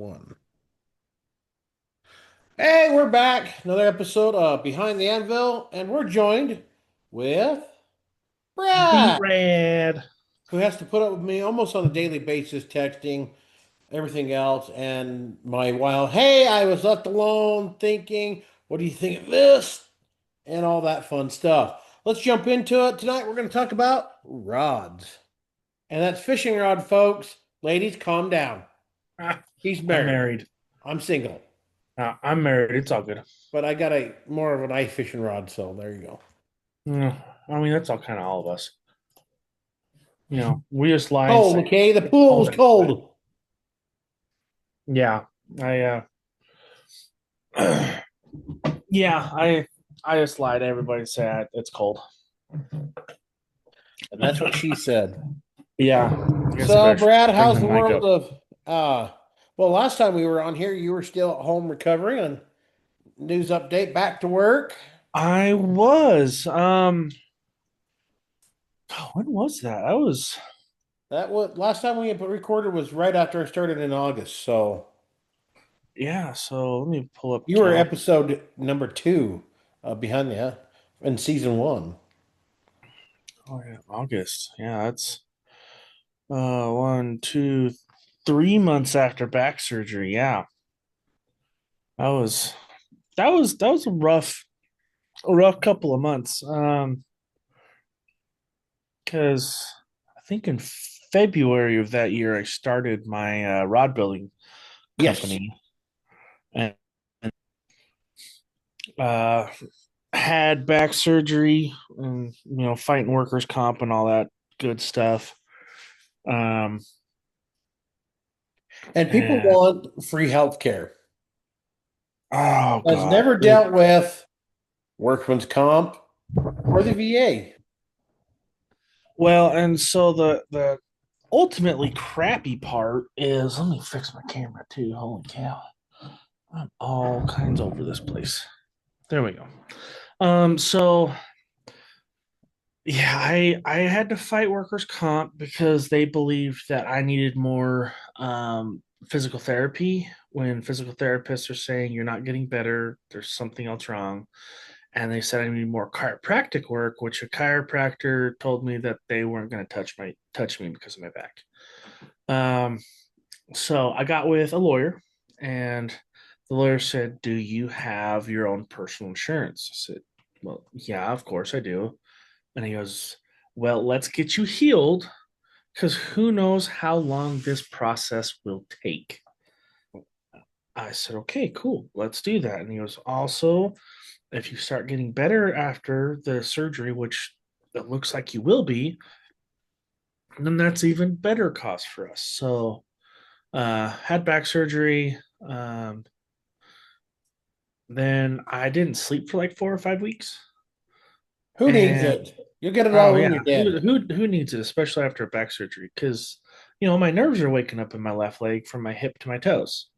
One. Hey, we're back. Another episode of Behind the Anvil, and we're joined with Be Brad, rad. who has to put up with me almost on a daily basis, texting, everything else, and my wild, hey, I was left alone thinking, what do you think of this? And all that fun stuff. Let's jump into it. Tonight, we're going to talk about rods. And that's fishing rod, folks. Ladies, calm down. Ah, He's I'm married. married. I'm single. I'm married. It's all good. But I got a more of an ice fishing rod, so there you go. Mm, I mean, that's all kind of all of us. We just lie and Cold, say okay? The it's pool was cold outside. cold. Yeah, yeah, I just lie to everybody and say it's cold. And that's what she said. Yeah, I guess I So, better Brad, bring how's the the mic world up. of well, last time we were on here, you were still at home recovering on news update, back to work. I was. When was that? I was. That was last time we had recorded was right after I started in August. So Yeah. So let me pull up you were calendar. episode number two behind the in season one. Oh yeah, August. Yeah, that's 1, 2, 3 months after back surgery. Yeah, that was that was a rough couple of months. Because I think in February of that year I started my rod building Yes. company and uh, had back surgery and fighting workers comp and all that good stuff. Um, And people and want free health care. oh Has god, never dealt with workman's comp or the VA. well, and so the ultimately crappy part is let me fix my camera too. Holy cow. I'm all kinds over this place. There we go. So yeah, I had to fight workers' comp because they believed that I needed more physical therapy when physical therapists are saying you're not getting better, there's something else wrong. And they said I need more chiropractic work, which a chiropractor told me that they weren't going to touch me because of my back. Um, so I got with a lawyer, and the lawyer said, "Do you have your own personal insurance?" I said, "Well, yeah, of course I do." And he goes, "Well, let's get you healed because who knows how long this process will take." I said, "Okay, cool, let's do that." And he goes, "Also, if you start getting better after the surgery, which it looks like you will be, then that's even better cost for us." So, had back surgery. Then I didn't sleep for like 4 or 5 weeks. Who needs And it? You'll get it all oh when yeah, you're who dead. who who needs it, especially after a back surgery? Because my nerves are waking up in my left leg from my hip to my toes.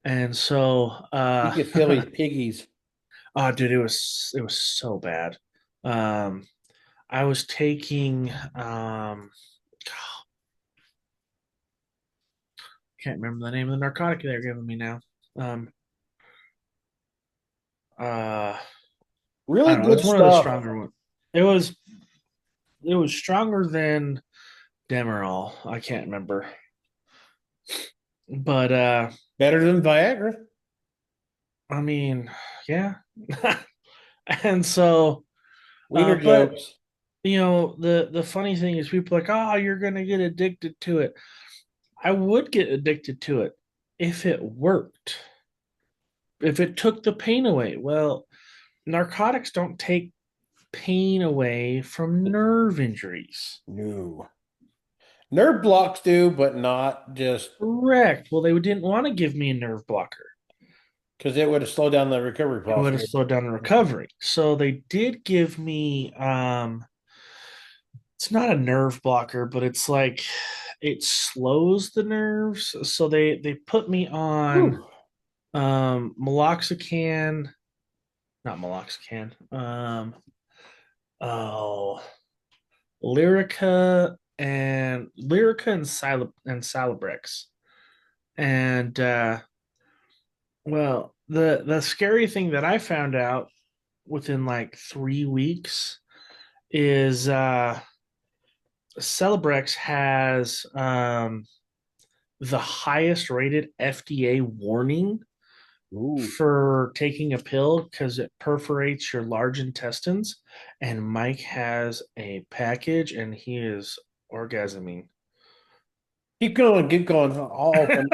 And so You can feel these piggies. oh dude, it was so bad. Um I was taking can't remember the name of the narcotic they're giving me now. Um uh I Really don't know, good it's one of the stuff. stronger ones. It was stronger than Demerol. I can't remember. But Better than Viagra. I mean, yeah. And so Wiener but jokes. the funny thing is people are like, "Oh, you're going to get addicted to it." I would get addicted to it if it worked. If it took the pain away. Well, narcotics don't take pain away from nerve injuries. No. Nerve blocks do, but not just Correct. Well, they didn't want to give me a nerve blocker. because it would have slowed down the recovery It would have process. slowed down the recovery. So they did give me it's not a nerve blocker, but it's like it slows the nerves. So they put me on Whew. meloxicam, not meloxicam. Oh, Lyrica and Celebrex. And well, the scary thing that I found out within like 3 weeks is Celebrex has the highest rated FDA warning Ooh. for taking a pill because it perforates your large intestines. And Mike has a package and he is orgasming. Keep going, keep going. I'll open.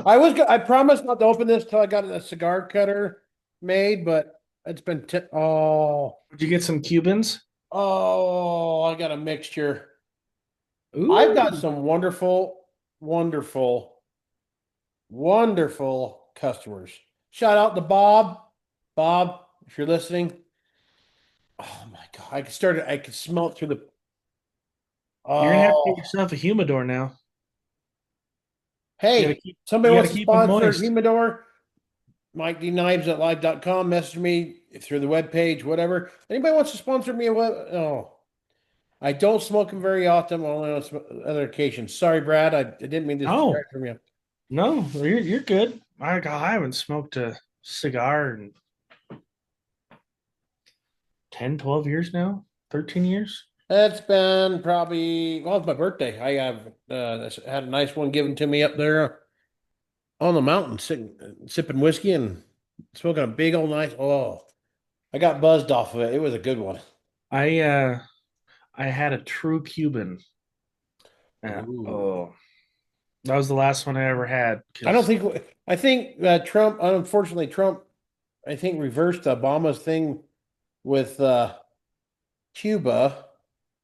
I promised not to open this till I got a cigar cutter made, but it's been Did you get some Cubans? I got a mixture. I've got Ooh. some wonderful, wonderful, wonderful customers. Shout out to Bob. Bob, if you're listening. Oh my God. I could smell it through the You're gonna have to get oh. yourself a humidor now. Hey, somebody You gotta wants to keep them sponsor moist. Humidor? Mike D. Knives at live.com. Message me through the webpage, whatever. Anybody wants to sponsor me? Oh, I don't smoke them very often, only on other occasions. Sorry, Brad. I didn't mean to No, distract from you. no, you're good. I haven't smoked a cigar in 10, 12 years now, 13 years. It's been probably, well, it's my birthday. I have had a nice one given to me up there on the mountain, sipping whiskey and smoking a big old nice. Oh, I got buzzed off of it. It was a good one. I uh I had a true Cuban. Ooh. Oh, that was the last one I ever had I don't because think, I think Trump, unfortunately, Trump, I think reversed Obama's thing with Cuba.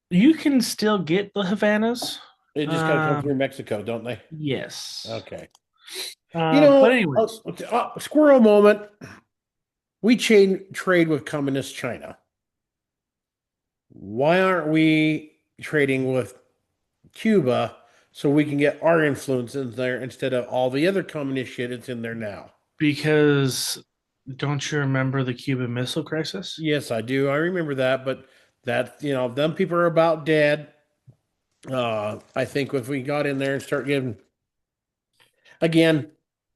you can still get the Havanas. They just got to come through Um, Mexico, don't they? yes. Okay. But anyways, Squirrel moment. We trade with communist China. Why aren't we trading with Cuba so we can get our influence in there instead of all the other communist shit that's in there now? because don't you remember the Cuban Missile Crisis? Yes, I do. I remember that, but them people are about dead. I think if we got in there and start giving again,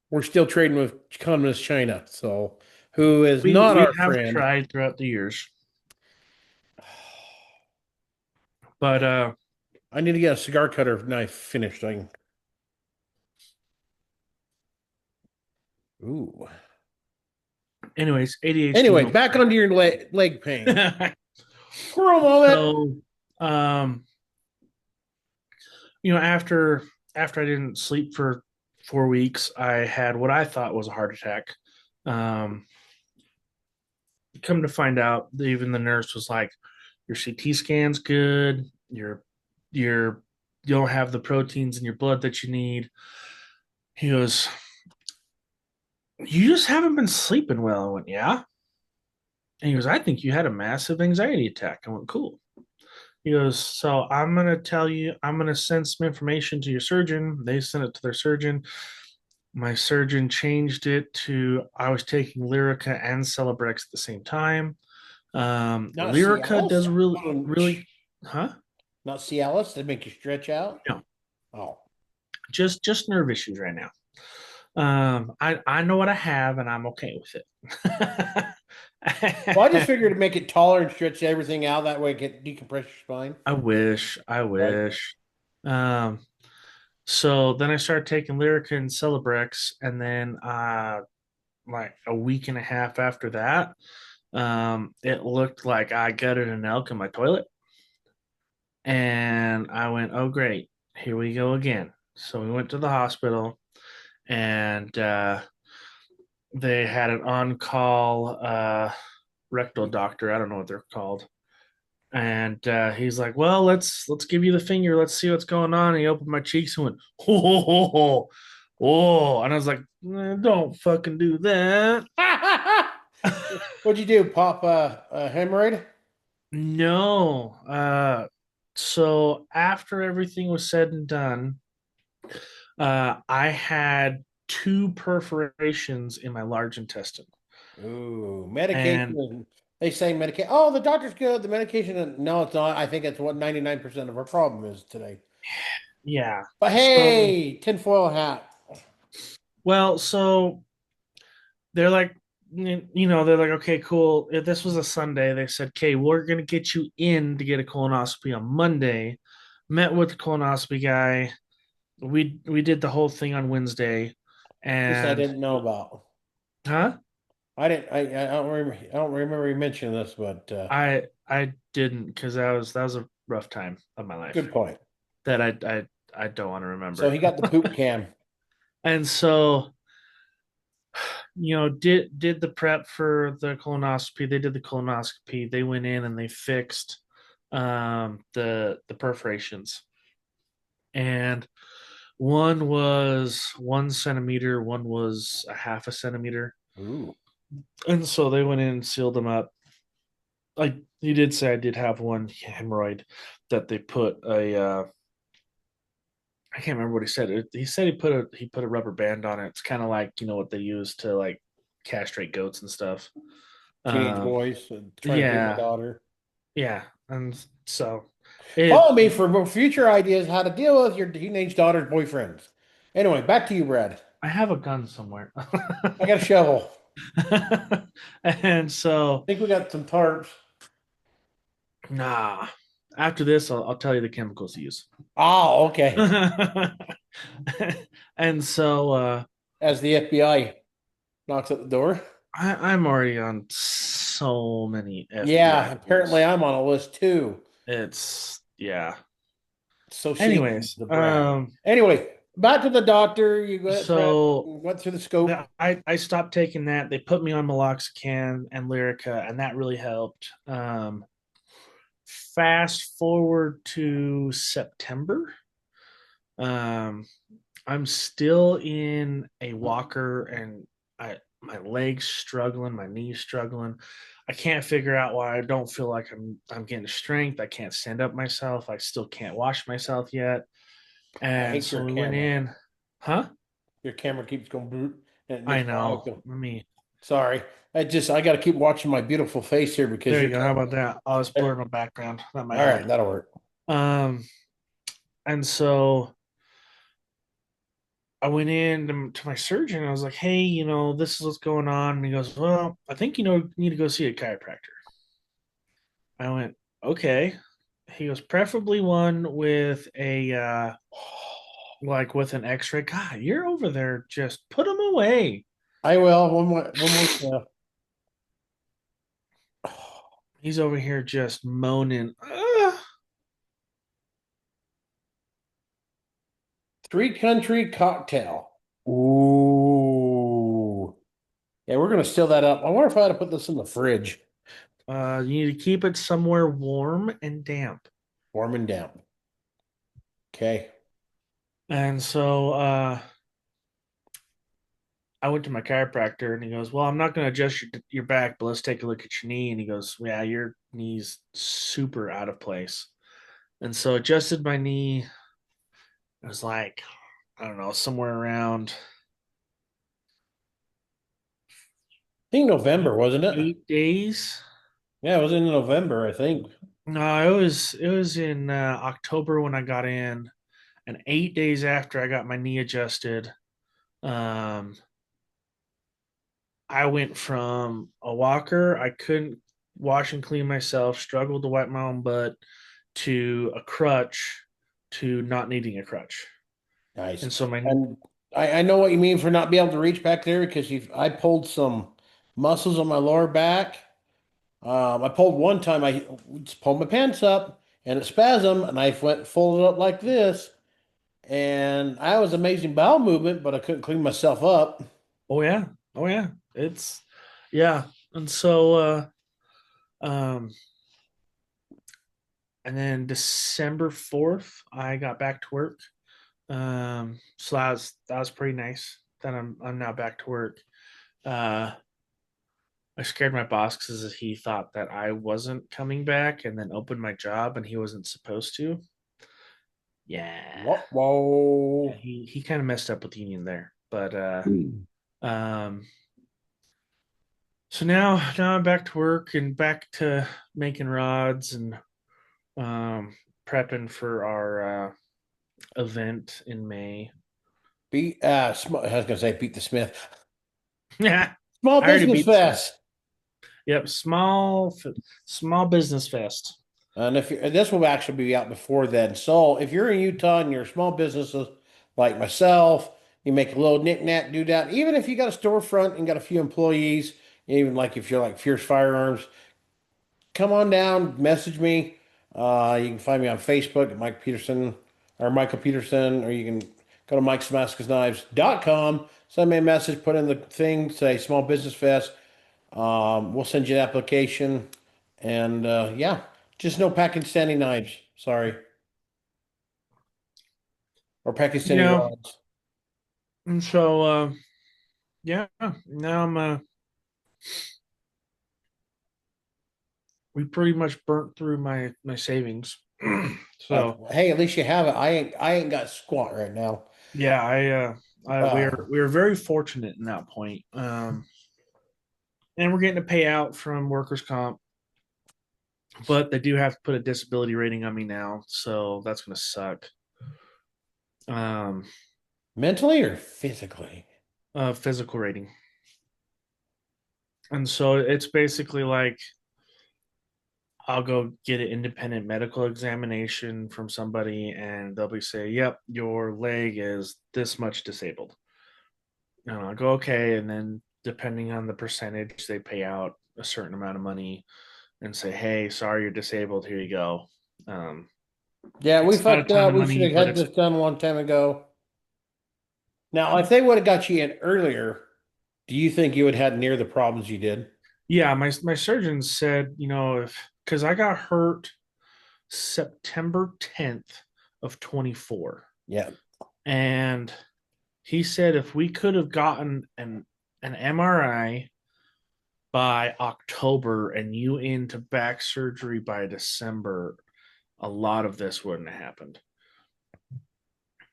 we're still trading with communist China, so who is not We our have friend. tried throughout the years, but I need to get a cigar cutter knife finished. Ooh. anyways, ADHD Anyway, moment. back onto your leg pain. Squirrel moment. So, um, after I didn't sleep for 4 weeks, I had what I thought was a heart attack. Um, come to find out, even the nurse was like, "Your CT scan's good. Your you don't have the proteins in your blood that you need." He goes, "You just haven't been sleeping well." I went, "Yeah." And he goes, "I think you had a massive anxiety attack." I went, "Cool." He goes, "So I'm gonna send some information to your surgeon." They sent it to their surgeon. My surgeon changed it to I was taking Lyrica and Celebrex at the same time. Not Lyrica Cialis. does really, huh? Not Cialis. They make you stretch out. No, Oh. just nerve issues right now. I know what I have, and I'm okay with Well, I just it. figured to make it taller and stretch everything out. That way, it can decompress your spine. I Right. wish. Um, so then I started taking Lyrica and Celebrex, and then like a week and a half after that, it looked like I gutted an elk in my toilet. And I went, oh, great. Here we go again. So we went to the hospital and they had an on call rectal doctor. I don't know what they're called. And he's like, well, let's give you the finger. Let's see what's going on. And he opened my cheeks and went, oh, oh. And I was like, don't fucking do that. What'd you do? Pop a hemorrhoid? No. So after everything was said and done, I had two perforations in my large intestine. Ooh, And medication. They say medication. Oh, the doctor's good. The medication. No, it's not. I think it's what 99% of our problem is today. yeah. But So hey, tinfoil hat. Well, so they're like, they're like, okay, cool. If this was a Sunday, they said, okay, we're gonna get you in to get a colonoscopy on Monday. Met with the colonoscopy guy. We did the whole thing on Wednesday, This I and didn't know about. huh? I didn't. I don't remember. I don't remember you mentioning this, but I didn't because that was a rough time of my life good point. that I don't want to So remember. he got the poop cam. And so did the prep for the colonoscopy. They did the colonoscopy. They went in and they fixed the perforations, and one was 1 centimeter, one was a half a centimeter, Ooh, and so they went in and sealed them up. Like he did say, I did have one hemorrhoid that they put a I can't remember what he said. He said he put a rubber band on it. It's kind of like what they use to like castrate goats and stuff. teenage Um, boys trying to feed my yeah, daughter. yeah, and so it. Follow me for future ideas how to deal with your teenage daughter's boyfriends. Anyway, back to you, Brad. I have a gun somewhere, I got a shovel. and so I think we got some tarps. nah. After this, I'll tell you the chemicals to use. Oh, okay. And so As the FBI knocks at the door. I'm already on so many Yeah, FBI apparently lists. I'm on a list too. It's yeah. So shady, Anyways, the Brad. Anyway, back to the doctor. You so went through the scope. I stopped taking that. They put me on meloxicam and Lyrica, and that really helped. Fast forward to September. Um, I'm still in a walker, and my legs struggling, my knees struggling. I can't figure out why I don't feel like I'm getting strength. I can't stand up myself. I still can't wash myself yet. I And hate so your we went camera. in, huh? Your camera keeps going boot and it I makes my eyes know. go. Let me. Sorry. I got to keep watching my beautiful face here because There you you're go. How talking. about that? I'll just blur my background. That might All help. right, that'll work. Um, and so I went in to my surgeon. I was like, "Hey, this is what's going on." And he goes, "Well, I think you need to go see a chiropractor." I went, "Okay." He goes, "Preferably one with a like with an X-ray." God, you're over there. Just put them away. I will. One more step. He's over here just moaning. Three country cocktail. Ooh. Yeah, we're gonna seal that up. I wonder if I ought to put this in the fridge. You need to keep it somewhere warm and damp. Warming down. Okay. And so I went to my chiropractor and he goes, "Well, I'm not going to adjust your back, but let's take a look at your knee." And he goes, "Yeah, your knee's super out of place." And so adjusted my knee. It was like, I don't know, somewhere around I think November, wasn't it? 8 days. Yeah, it was in November, I think. No, it was in October when I got in, and 8 days after I got my knee adjusted, um, I went from a walker, I couldn't wash and clean myself, struggled to wipe my own butt, to a crutch, to not needing a crutch. Nice. And so my And I know what you mean for not being able to reach back there because I pulled some muscles on my lower back. I pulled one time, I just pulled my pants up and it spasmed, and I went folded up like this. And I was amazing bowel movement, but I couldn't clean myself up. oh yeah, oh yeah, it's yeah. And so um and then December 4th, I got back to work. So that was pretty nice. That I'm now back to work. Uh, I scared my boss because he thought that I wasn't coming back, and then opened my job, and he wasn't supposed to. Yeah, Whoa, yeah. whoa. He kind of messed up with the union there, but um. So now I'm back to work and back to making rods and um prepping for our event in May. I was gonna say beat the Smith. Yeah, Small I already Business beat Smith. Fest. Yep, small business fest. And if you this will actually be out before then. So if you're in Utah and you're small businesses like myself, you make a little knick-knack, do that. Even if you got a storefront and got a few employees, even like if you're like Fierce Firearms, come on down, message me. You can find me on Facebook at Mike Peterson or Michael Peterson, or you can go to mikesdamascusknives.com. Send me a message, put in the thing, say Small Business Fest. We'll send you an application. And yeah, just no Pakistani knives. Sorry. Or You Pakistani know, rods. and so yeah, now we pretty much burnt through my savings. So Hey, at least you have it. I ain't got squat right now. yeah, we Uh, are very fortunate in that point. And we're getting a payout from workers comp, but they do have to put a disability rating on me now, so that's gonna suck. Um, Mentally or physically? physical rating, and so it's basically like I'll go get an independent medical examination from somebody, and they'll be say, "Yep, your leg is this much disabled." And I'll go, "Okay," and then depending on the percentage, they pay out a certain amount of money and say, "Hey, sorry, you're disabled. Here you go." Um, Yeah, we it's not a fucked ton up. of We should money, have but had it's this done a long time ago. Now, if they would have got you in earlier, do you think you would have had near the problems you did? yeah. My surgeon said, if because I got hurt September 10th of 24, Yeah. and he said if we could have gotten an MRI by October and you into back surgery by December, a lot of this wouldn't have happened.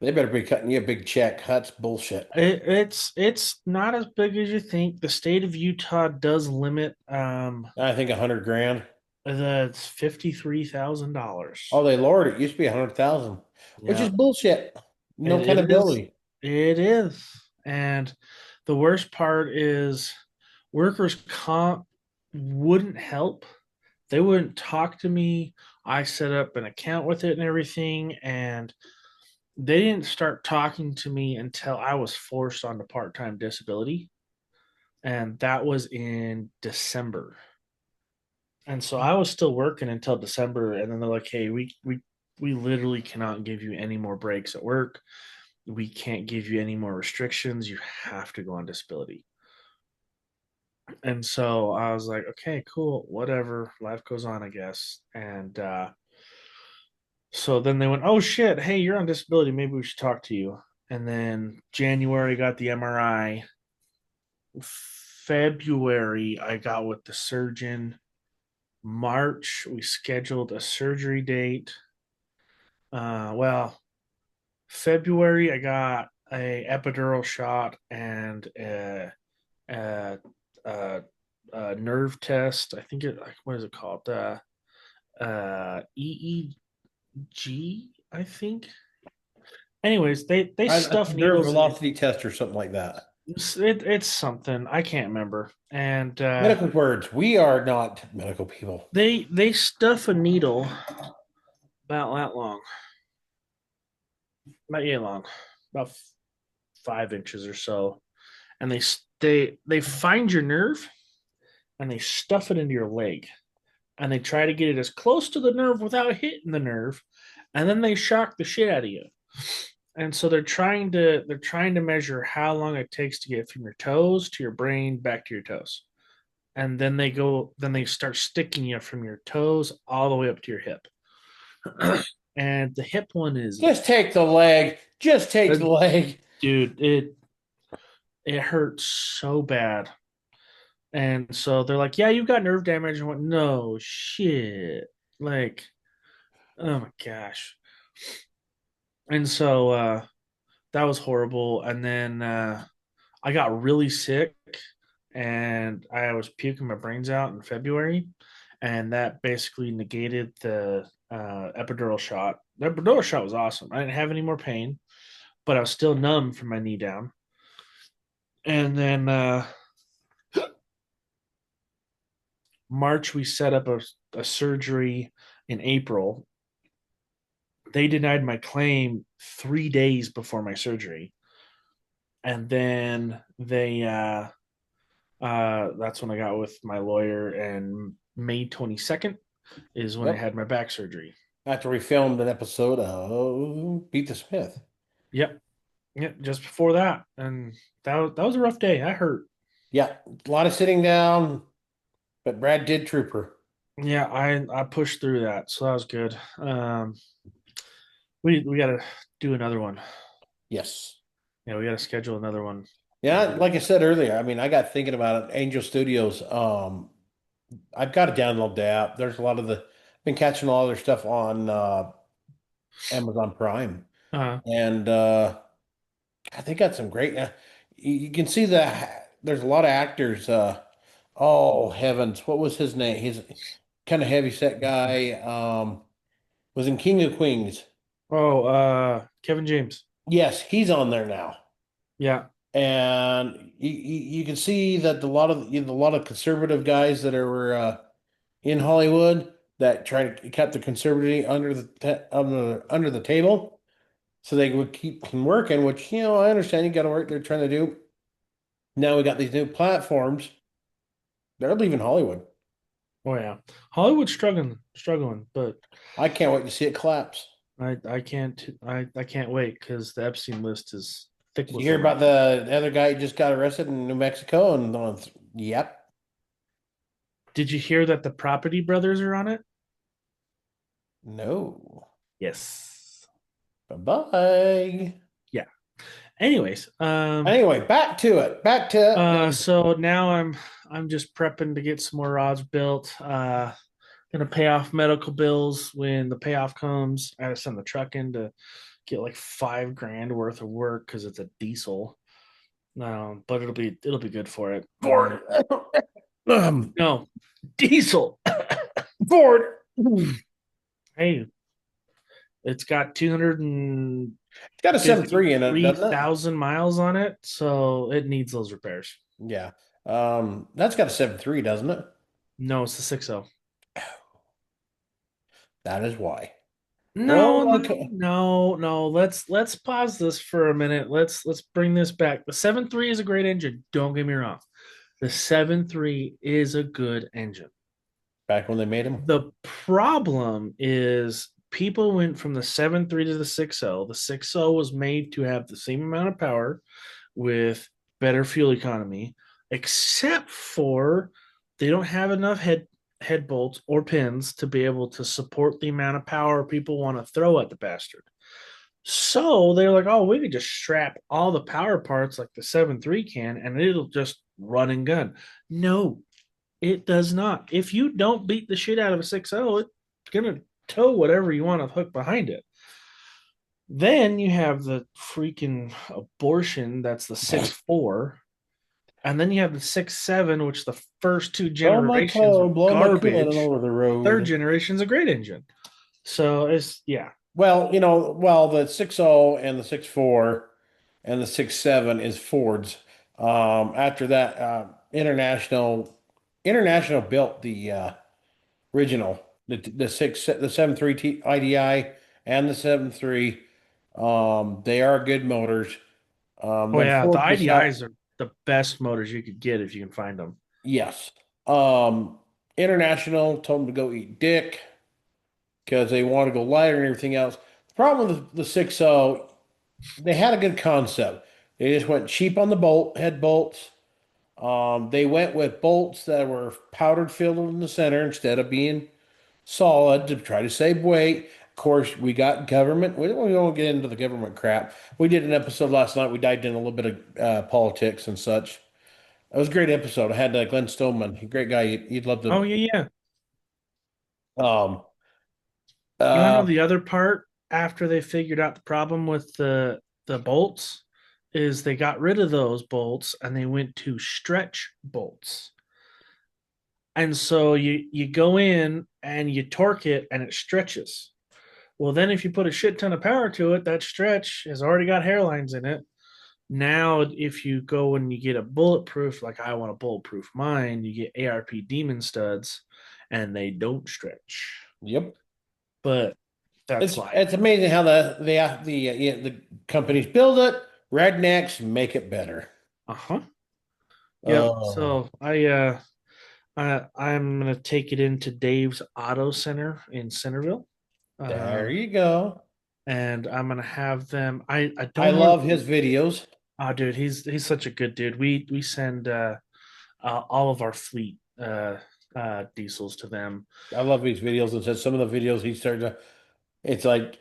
They better be cutting you a big check. That's bullshit. It's not as big as you think. The state of Utah does limit I think 100 grand. the $53,000. Oh, they lowered it. Used to be 100,000, which is Yeah, bullshit. No it is. accountability. It is. And the worst part is workers comp wouldn't help. They wouldn't talk to me. I set up an account with it and everything, and they didn't start talking to me until I was forced onto part-time disability, and that was in December. And so I was still working until December, and then they're like, "Hey, we literally cannot give you any more breaks at work. We can't give you any more restrictions. You have to go on disability." And so I was like, "Okay, cool, whatever. Life goes on, I guess." And so then they went, "Oh shit, hey, you're on disability. Maybe we should talk to you." And then January got the MRI. February I got with the surgeon. March we scheduled a surgery date. Well, February I got a epidural shot and a, a nerve test. I think it what is it called? EEG, I think. Anyways, they A stuff nerve needles. velocity test or something like that. It's something I can't remember, and Medical words. We are not medical people. they stuff a needle about that long, not yet long, about 5 inches or so, and they find your nerve and they stuff it into your leg, and they try to get it as close to the nerve without hitting the nerve, and then they shock the shit out of you. And so they're trying to measure how long it takes to get from your toes to your brain back to your toes. And then they start sticking you from your toes all the way up to your hip. And the hip one is, Just take the leg. Just take uh, the leg. dude, it hurts so bad. And so they're like, "Yeah, you've got nerve damage." I went, "No shit." Like, oh my gosh. And so that was horrible. And then I got really sick and I was puking my brains out in February. And that basically negated the epidural shot. The epidural shot was awesome. I didn't have any more pain. but I was still numb from my knee down. And then March, we set up a surgery in April. They denied my claim 3 days before my surgery. And then that's when I got with my lawyer. And May 22nd is when I Yep. had my back surgery. After we filmed an episode of Beat the Smith. Yep. Yep. Just before that. And that was a rough day. I hurt. Yeah, a lot of sitting down, but Brad did trooper. Yeah, I pushed through that, so that was good. We got to do another one. Yes. Yeah, we got to schedule another one. Yeah, like I said earlier, I mean, I got thinking about it. Angel Studios. I've got to download the app. There's a lot of the been catching all their stuff on Amazon Prime, Uh, and I think got some great. You can see that there's a lot of actors. Oh heavens, what was his name? He's kind of heavy set guy. Was in King of Queens. Kevin James. Yes, he's on there now. Yeah. And you can see that a lot of conservative guys that are in Hollywood that try to keep the conservative under the table so they would keep working, which I understand you got to work. They're trying to do. Now we got these new platforms. They're leaving Hollywood. Oh yeah. Hollywood's struggling, but I can't wait to see it collapse. I can't wait because the Epstein list is thick Did you with hear them. about the other guy who just got arrested in New Mexico? And yep, Did you hear that the Property Brothers are on it? no, Yes. bye bye. Yeah. Anyways, Anyway, back to it. Back to it. so now I'm just prepping to get some more rods built. Gonna pay off medical bills when the payoff comes. I gotta send the truck in to get like 5 grand worth of work because it's a diesel. But it'll be good for it. Ford. No, diesel. Ford. Hey, it's got It's got a 7.3 in it, doesn't it? 253,000 miles on it, so it needs those repairs. Yeah. That's got a 7.3, doesn't it? No, it's the 6.0. That is why. No, Well, no, okay. no, no. Let's pause this for a minute. Let's bring this back. The 7.3 is a great engine. Don't get me wrong. The 7.3 is a good engine. Back when they made them. The problem is people went from the 7.3 to the 6.0. The 6.0 was made to have the same amount of power with better fuel economy, except for they don't have enough head bolts or pins to be able to support the amount of power people want to throw at the bastard. So they're like, oh, we could just strap all the power parts like the 7.3 can and it'll just run and gun. No, it does not. If you don't beat the shit out of a 6.0, it's going to tow whatever you want to hook behind it. Then you have the freaking abortion that's the 6.4. And then you have the 6.7, which the first two generations are Blow my coolant all garbage. over the Third road. generation is a great engine. So it's, yeah. Well, the 6.0 and the 6.4 and the 6.7 is Ford's. After that, International built the original, the 7.3 IDI and the 7.3. They are good motors. Oh, Then yeah. The Ford decided, IDIs are the best motors you could get if you can find them. yes. International told them to go eat dick because they want to go lighter and everything else. The problem with the 6.0, they had a good concept. They just went cheap on the head bolts. They went with bolts that were powdered filled in the center instead of being solid to try to save weight. Of course, we got government. We don't get into the government crap. We did an episode last night. We dived in a little bit of politics and such. It was a great episode. I had Glenn Stoneman, a great guy. You'd love Oh, to. yeah, yeah. Um, You want to know uh, the other part after they figured out the problem with the bolts is they got rid of those bolts and they went to stretch bolts. And so you go in and you torque it and it stretches. Well, then if you put a shit ton of power to it, that stretch has already got hairlines in it. Now, if you go and you get a bulletproof, like I want a bulletproof mine, you get ARP demon studs, and they don't stretch. Yep. But that's like, It's amazing how the companies build it. Rednecks make it better. uh-huh. Yep. Oh, So I'm gonna take it into Dave's Auto Center in Centerville. there Um, you go. and I'm gonna have them. I I don't know. love his videos. Oh, dude, he's such a good dude. We send all of our fleet diesels to them. I love his videos and said some of the videos he started to, it's like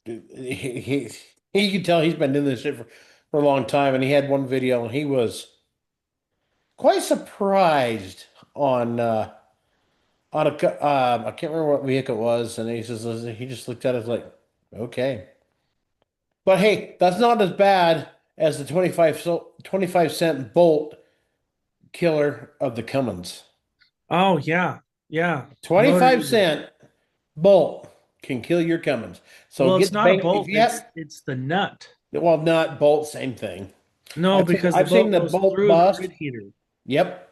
he can tell he's been doing this shit for a long time. And he had one video and he was quite surprised on I can't remember what vehicle it was, and he says he just looked at it like, okay. But hey, that's not as bad as the 25-cent bolt killer of the Cummins. Oh yeah, yeah. Motor 25 Eater. cent bolt can kill your Cummins. So Well, get it's the not a bank if bolt. you have, It's the nut. well, not bolt, same thing. No, because the I've seen bolt the goes bolt through the bust. grid heater, Yep.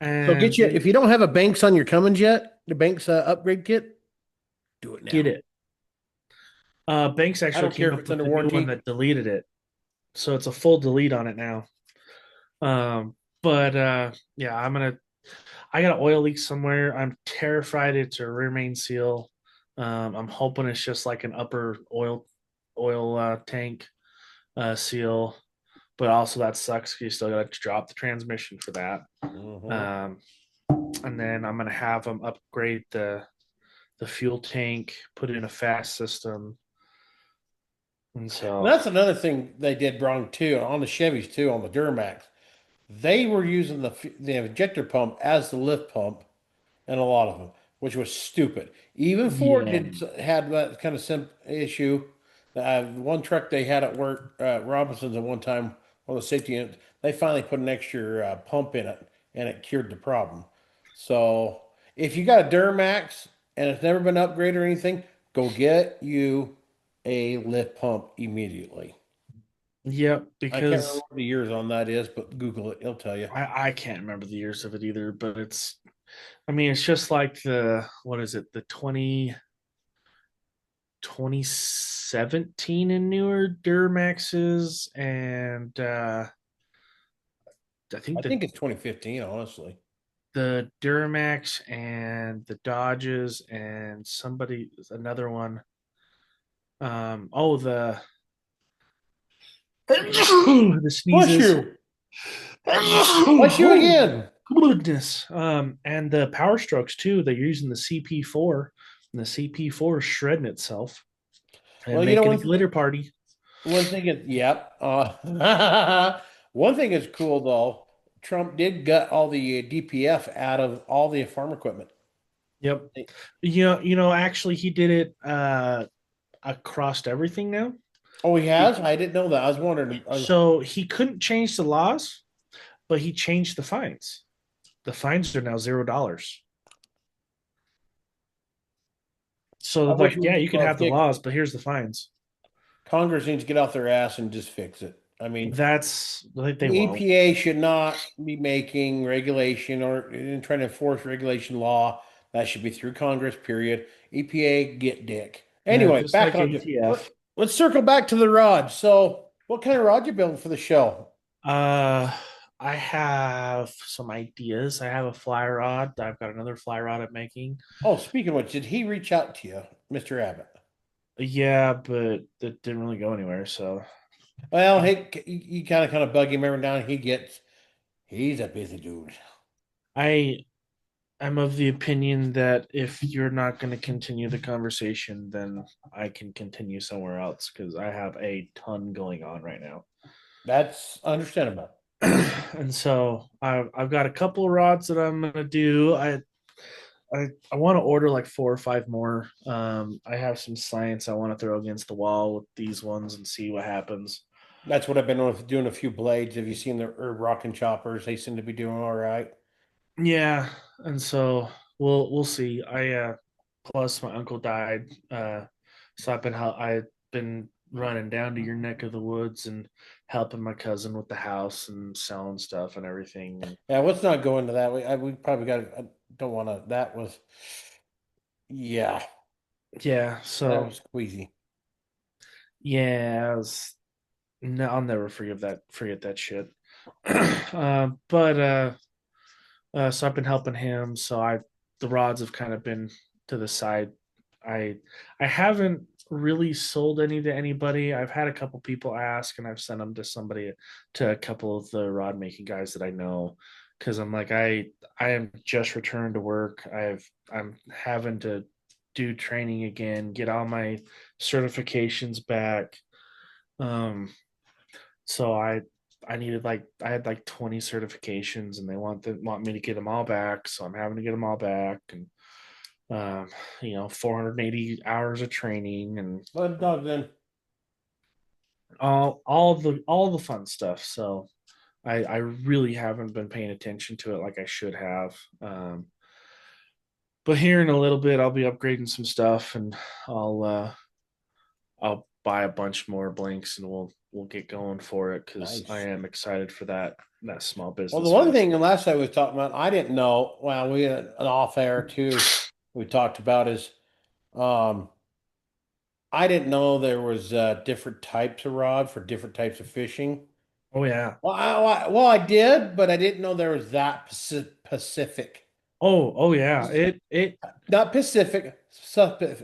So and get you if you don't have a Banks on your Cummins yet, the Banks upgrade kit, do it get now. it. Banks I actually don't care came if up it's with under the new one warranty. that deleted it, so it's a full delete on it now. But yeah, I got an oil leak somewhere. I'm terrified it's a rear main seal. I'm hoping it's just like an upper oil tank seal, but also that sucks 'cause you still got to drop the transmission for that. Hmm. Um, and then I'm gonna have them upgrade the fuel tank, put in a fast system, and And so that's another thing they did wrong too on the Chevys too on the Duramax. They were using the injector pump as the lift pump in a lot of them, which was stupid. Even Ford yeah, did had that kind of issue. One truck they had at work, Robinson's at one time, one of the safety units, they finally put an extra pump in it, and it cured the problem. So if you got a Duramax and it's never been upgraded or anything, go get you a lift pump immediately. yeah, I can't remember because what the years on that is, but Google it, it'll tell you. I can't remember the years of it either, but I mean, it's just like what is it, the 2017 and newer Duramaxes, and I I think think it's 2015, honestly. the Duramax and the Dodges and another one. Oh, the Bless sneezes. you. Bless you Oh, again. goodness. And the Power Strokes too. They're using the CP4, and the CP4 is shredding itself and Well, you know, making a glitter party. one thing is, yep. One thing is cool though. Trump did gut all the DPF out of all the farm equipment. Yep. Actually, he did it across everything now. Oh, he has? I didn't know that. I was wondering. So he couldn't change the laws, but he changed the fines. The fines are now $0. So I they're wish like, we yeah, would you can have the fix. laws, but here's the fines. Congress needs to get off their ass and just fix it. I mean, That's like they the won't. EPA should not be making regulation or trying to enforce regulation law. That should be through Congress, period. EPA, get dick. Yeah, Anyway, just back like on to ATF. let's circle back to the rod. So, what kind of rod you building for the show? Uh, I have some ideas. I have a fly rod. I've got another fly rod I'm making. Oh, speaking of which, did he reach out to you, Mr. Abbott? Yeah, but it didn't really go anywhere. So Well, hey, you kind of bug him every now and he's a busy dude. I I'm of the opinion that if you're not going to continue the conversation, then I can continue somewhere else because I have a ton going on right now. That's understandable. And so I've got a couple of rods that I'm gonna do. I want to order like four or five more. I have some science I want to throw against the wall with these ones and see what happens. That's what I've been doing a few blades. Have you seen the rocking choppers? They seem to be doing all right. Yeah, and so we'll see. I plus my uncle died So I've been running down to your neck of the woods and helping my cousin with the house and selling stuff and everything. And Yeah, let's not go into that. We probably got. I don't want to. That was yeah, yeah, that so was queasy. yeah, no, I'll never forget that shit. But so I've been helping him. The rods have kind of been to the side. I I haven't really sold any to anybody. I've had a couple people ask, and I've sent them to to a couple of the rod making guys that I know, because I'm like I am just returned to work. I'm having to do training again, get all my certifications back. Um, so I had like 20 certifications and they want me to get them all back. So I'm having to get them all back and um, 480 hours of training and But dog then. all the fun stuff. So I really haven't been paying attention to it like I should have. But here in a little bit I'll be upgrading some stuff and I'll uh I'll buy a bunch more blinks and we'll get going for it because I Nice. am excited for that small Well, the business one thing venture. the last time we talked about, I didn't know. Well, we had an off air too. We talked about is um I didn't know there was different types of rod for different types of fishing. Oh yeah. Well, I did, but I didn't know there was that Pacific. Oh yeah. It Not Pacific,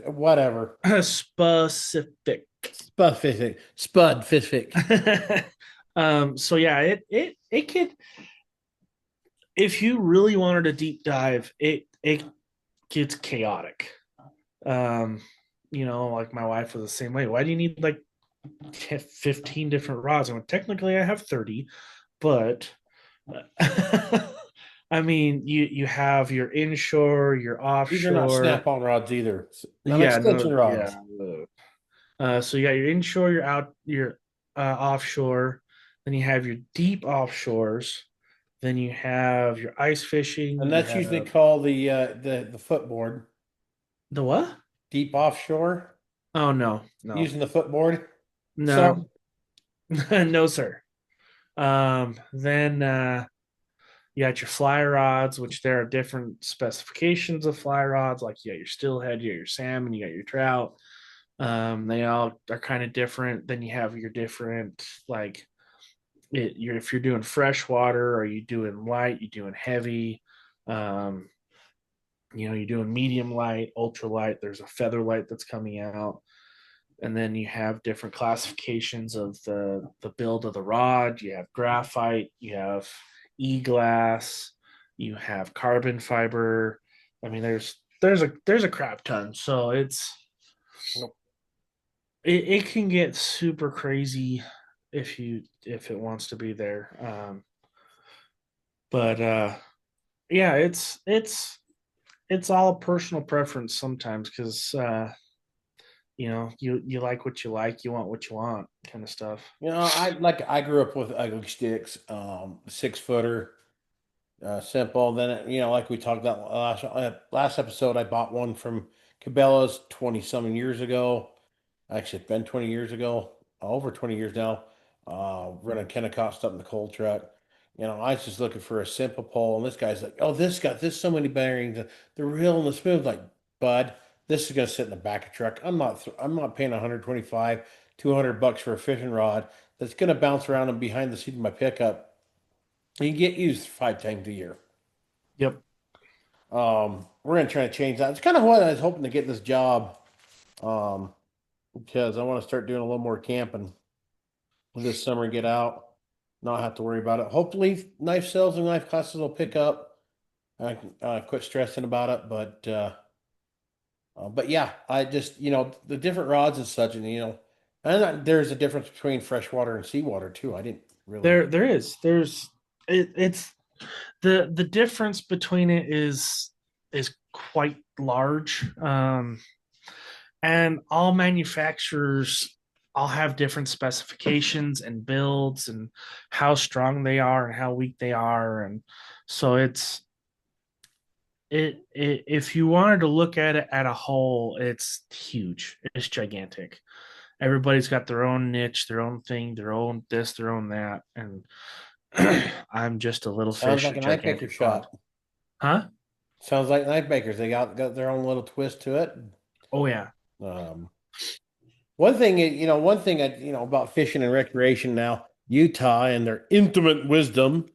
whatever. specific. Spudfific. So yeah, it could, if you really wanted a deep dive, it gets chaotic. Um, like my wife was the same way. Why do you need like 15 different rods? I mean, technically I have 30, but I mean, you have your inshore, your These are not offshore. snap-on rods either. Not Yeah, extension no, yeah. rods. So you got your inshore, your offshore. Then you have your deep offshores. Then you have your ice fishing. And You that's usually have called the footboard. the what? Deep offshore, Oh no, no, using the footboard. no, So, no, sir. Then you got your fly rods, which there are different specifications of fly rods. Like you got your steelhead, you got your salmon, you got your trout. They all are kind of different. Then you have your different like if you're doing freshwater, are you doing light, you doing heavy, um, you're doing medium light, ultra light. There's a feather light that's coming out, and then you have different classifications of the build of the rod. You have graphite, you have e-glass, you have carbon fiber. I mean, there's a crap ton. So it can get super crazy if it wants to be there. But yeah, it's all personal preference sometimes because you like what you like, you want what you want, kind of stuff. I grew up with ugly sticks, 6 footer, simple. Then like we talked about last episode, I bought one from Cabela's 20 some years ago. Actually, it's been 20 years ago, over 20 years now. Running Kennecott up in the coal truck. I was just looking for a simple pole, and this guy's like, "Oh, this got this so many bearings. The real and the smooth." Like, bud, this is gonna sit in the back of the truck. I'm not paying 125, $200 for a fishing rod that's gonna bounce around and behind the seat of my pickup. You get used 5 times a year. Yep. We're gonna try to change that. It's kind of what I was hoping to get this job, um, because I want to start doing a little more camping this summer and get out, not have to worry about it. Hopefully, knife sales and knife classes will pick up. I can quit stressing about it, but yeah, I just the different rods and such, and there's a difference between freshwater and seawater too. I didn't really. There is. It's the difference between it is quite large. And all manufacturers all have different specifications and builds and how strong they are and how weak they are. And so if you wanted to look at it at a whole, it's huge. It's gigantic. Everybody's got their own niche, their own thing, their own this, their own that, and I'm just a little Sounds fish like in a a knife maker gigantic pond. shop. Huh? Sounds like knife makers. They got their own little twist to it. Oh yeah. Um, one thing, one thing about fishing and recreation now, Utah and their intimate wisdom,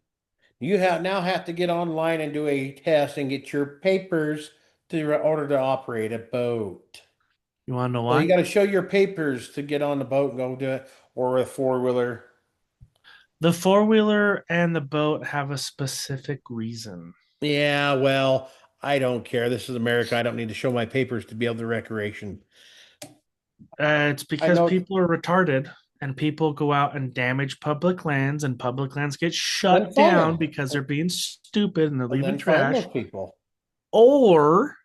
you have to get online and do a test and get your papers to order to operate a boat. You want to know So you why? got to show your papers to get on the boat and go do it, or a four-wheeler. The four wheeler and the boat have a specific reason. Yeah, well, I don't care. This is America. I don't need to show my papers to be able to recreation. It's I because know, people are retarded and people go out and damage public lands, and public lands get then shut fine down them, because they're being stupid and they're and leaving then fine trash. those people. Or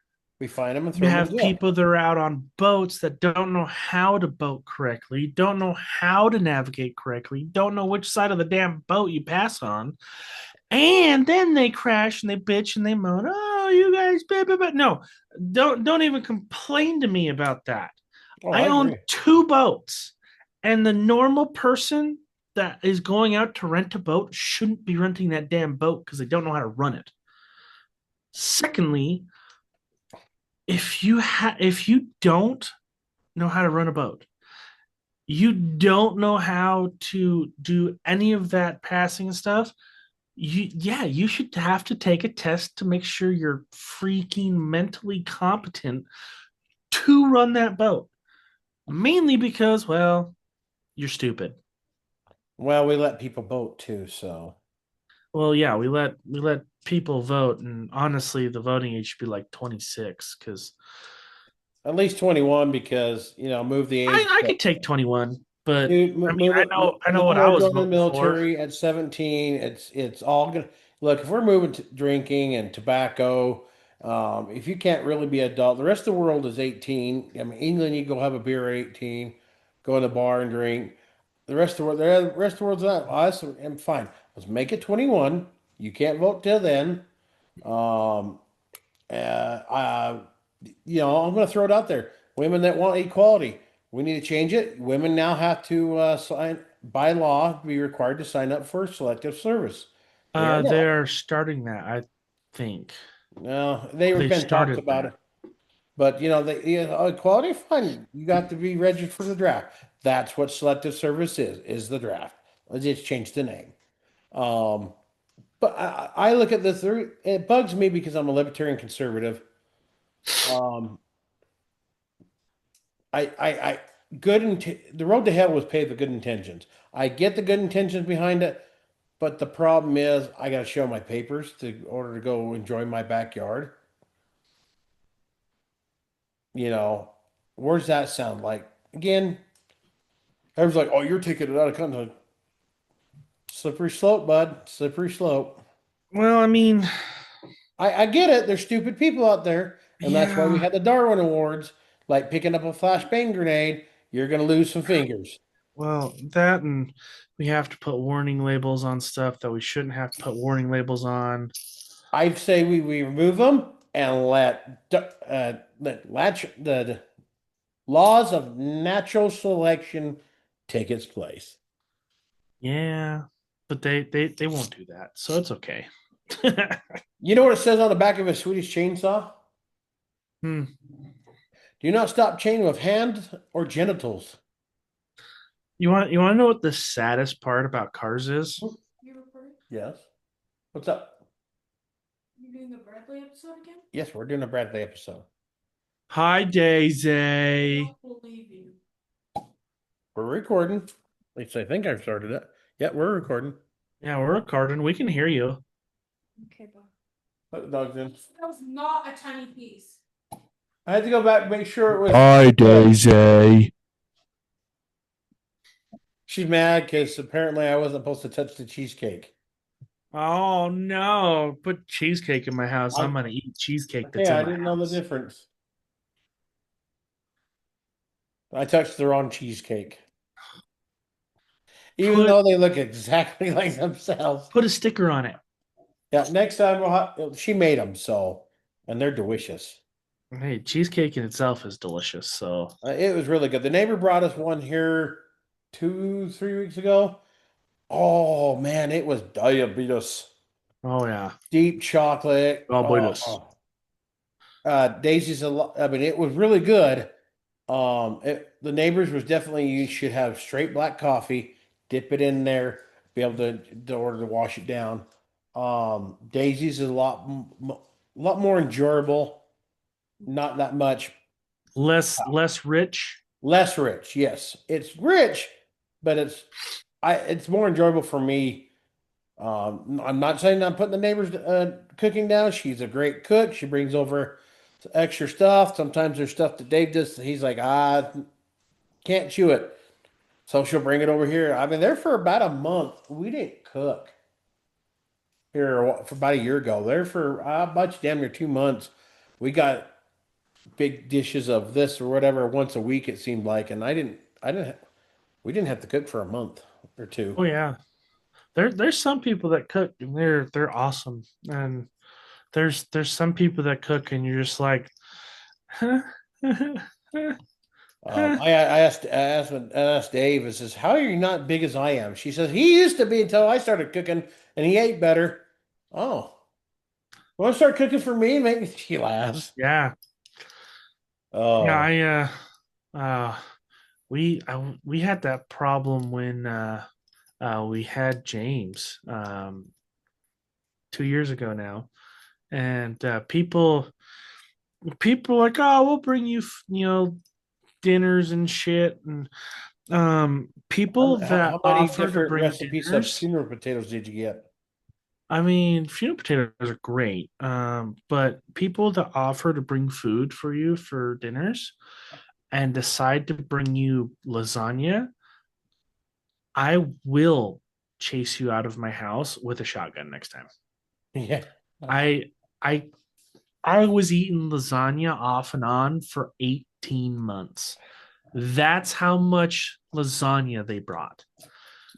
We fine them and you throw them in have jail. people that are out on boats that don't know how to boat correctly, don't know how to navigate correctly, don't know which side of the damn boat you pass on. And then they crash and they bitch and they moan, "Oh, you guys, blah, blah, blah." No, don't even complain to me about that. Oh, I I own agree. two boats, and the normal person that is going out to rent a boat shouldn't be renting that damn boat because they don't know how to run it. Secondly, if you don't know how to run a boat, you don't know how to do any of that passing stuff. You should have to take a test to make sure you're freaking mentally competent to run that boat. Mainly because, well, you're stupid. Well, we let people vote too, so Well, yeah, we let people vote, and honestly, the voting age should be like 26 because at least 21 because move the age. I could take 21, but Dude, I mean, I know no what I more was joining the voting for. military at 17. It's all gonna look if we're moving to drinking and tobacco. If you can't really be adult, the rest of the world is 18. I mean, England, you go have a beer at 18, go in the bar and drink. The rest of the world's not us. I'm fine. Let's make it 21. You can't vote till then. Um, uh, I'm going to throw it out there. Women that want equality, we need to change it. Women now have to sign by law, be required to sign up for selective service. They are now. They're starting that, I think. No, there have They been talks started about that. it, but equality, fine. You got to be registered for the draft. That's what selective service is the draft. Let's just change the name. Um, but I look at this. It bugs me because I'm a libertarian conservative. Um, I the road to hell was paved with good intentions. I get the good intentions behind it, but the problem is I got to show my papers to order to go enjoy my backyard. You know, where's that sound like? Again, everyone's like, "Oh, you're taking it out of context." Slippery slope, bud. Slippery slope. Well, I mean, I get it. There's stupid people out there, and that's why we yeah. had the Darwin Awards. Like picking up a flashbang grenade, you're gonna lose some fingers. Well, that and we have to put warning labels on stuff that we shouldn't have to put warning labels on. I'd say we remove them and let the laws of natural selection take its place. Yeah, but they won't do that, so it's okay. You know what it says on the back of a Swedish chainsaw? Hmm. Do not stop chain with hands or genitals. You want to know what the saddest part about cars is? You recording? Yes. What's up? You doing the Bradley episode again? Yes, we're doing a Bradley episode. Hi, I Daisy. don't believe you. We're recording. At least I think I've started it. Yeah, we're recording. Yeah, we're recording. We can hear you. Okay, Bob. Let the dogs in. That was not a tiny piece. I had to go back and make sure it was Hi, good. Daisy. She's mad because apparently I wasn't supposed to touch the cheesecake. Oh no! Put cheesecake in my house. I'm I gonna eat cheesecake that's Yeah, in I my didn't know the house. difference. I touched the wrong cheesecake. Even Put though they look exactly like themselves. put a sticker on it. Yeah, next time she made them, so and they're delicious. Hey, cheesecake in itself is delicious. So, It was really good. The neighbor brought us one here 2, 3 weeks ago. Oh man, it was diabetes. oh yeah, Deep chocolate. diabetes. Daisy's a lot. I mean, it was really good. The neighbors was definitely you should have straight black coffee, dip it in there, be able to order to wash it down. Daisy's is a lot more enjoyable. Not that much Less rich. less rich. Yes, it's rich, but it's more enjoyable for me. I'm not saying I'm putting the neighbors cooking down. She's a great cook. She brings over extra stuff. Sometimes there's stuff that Dave does. He's like, can't chew it. So she'll bring it over here. I've been there for about a month. We didn't cook here for about a year ago. There for about damn near 2 months. We got big dishes of this or whatever once a week it seemed like, and we didn't have to cook for a month or two. Oh yeah, there's some people that cook and they're awesome, and there's some people that cook and you're just like, huh? I asked Dave. I says, "How are you not big as I am?" She says, "He used to be until I started cooking, and he ate better." Oh, want to start cooking for me? Make me. She laughs. Yeah, yeah. Oh, Uh, we had that problem when we had James 2 years ago now, and people were like, oh, we'll bring you dinners and shit, and people that how many offer to different bring recipes of dinners. funeral potatoes did you get? I mean, funeral potatoes are great, but people that offer to bring food for you for dinners and decide to bring you lasagna, I will chase you out of my house with a shotgun next time. Yeah. I I I was eating lasagna off and on for 18 months. That's how much lasagna they brought.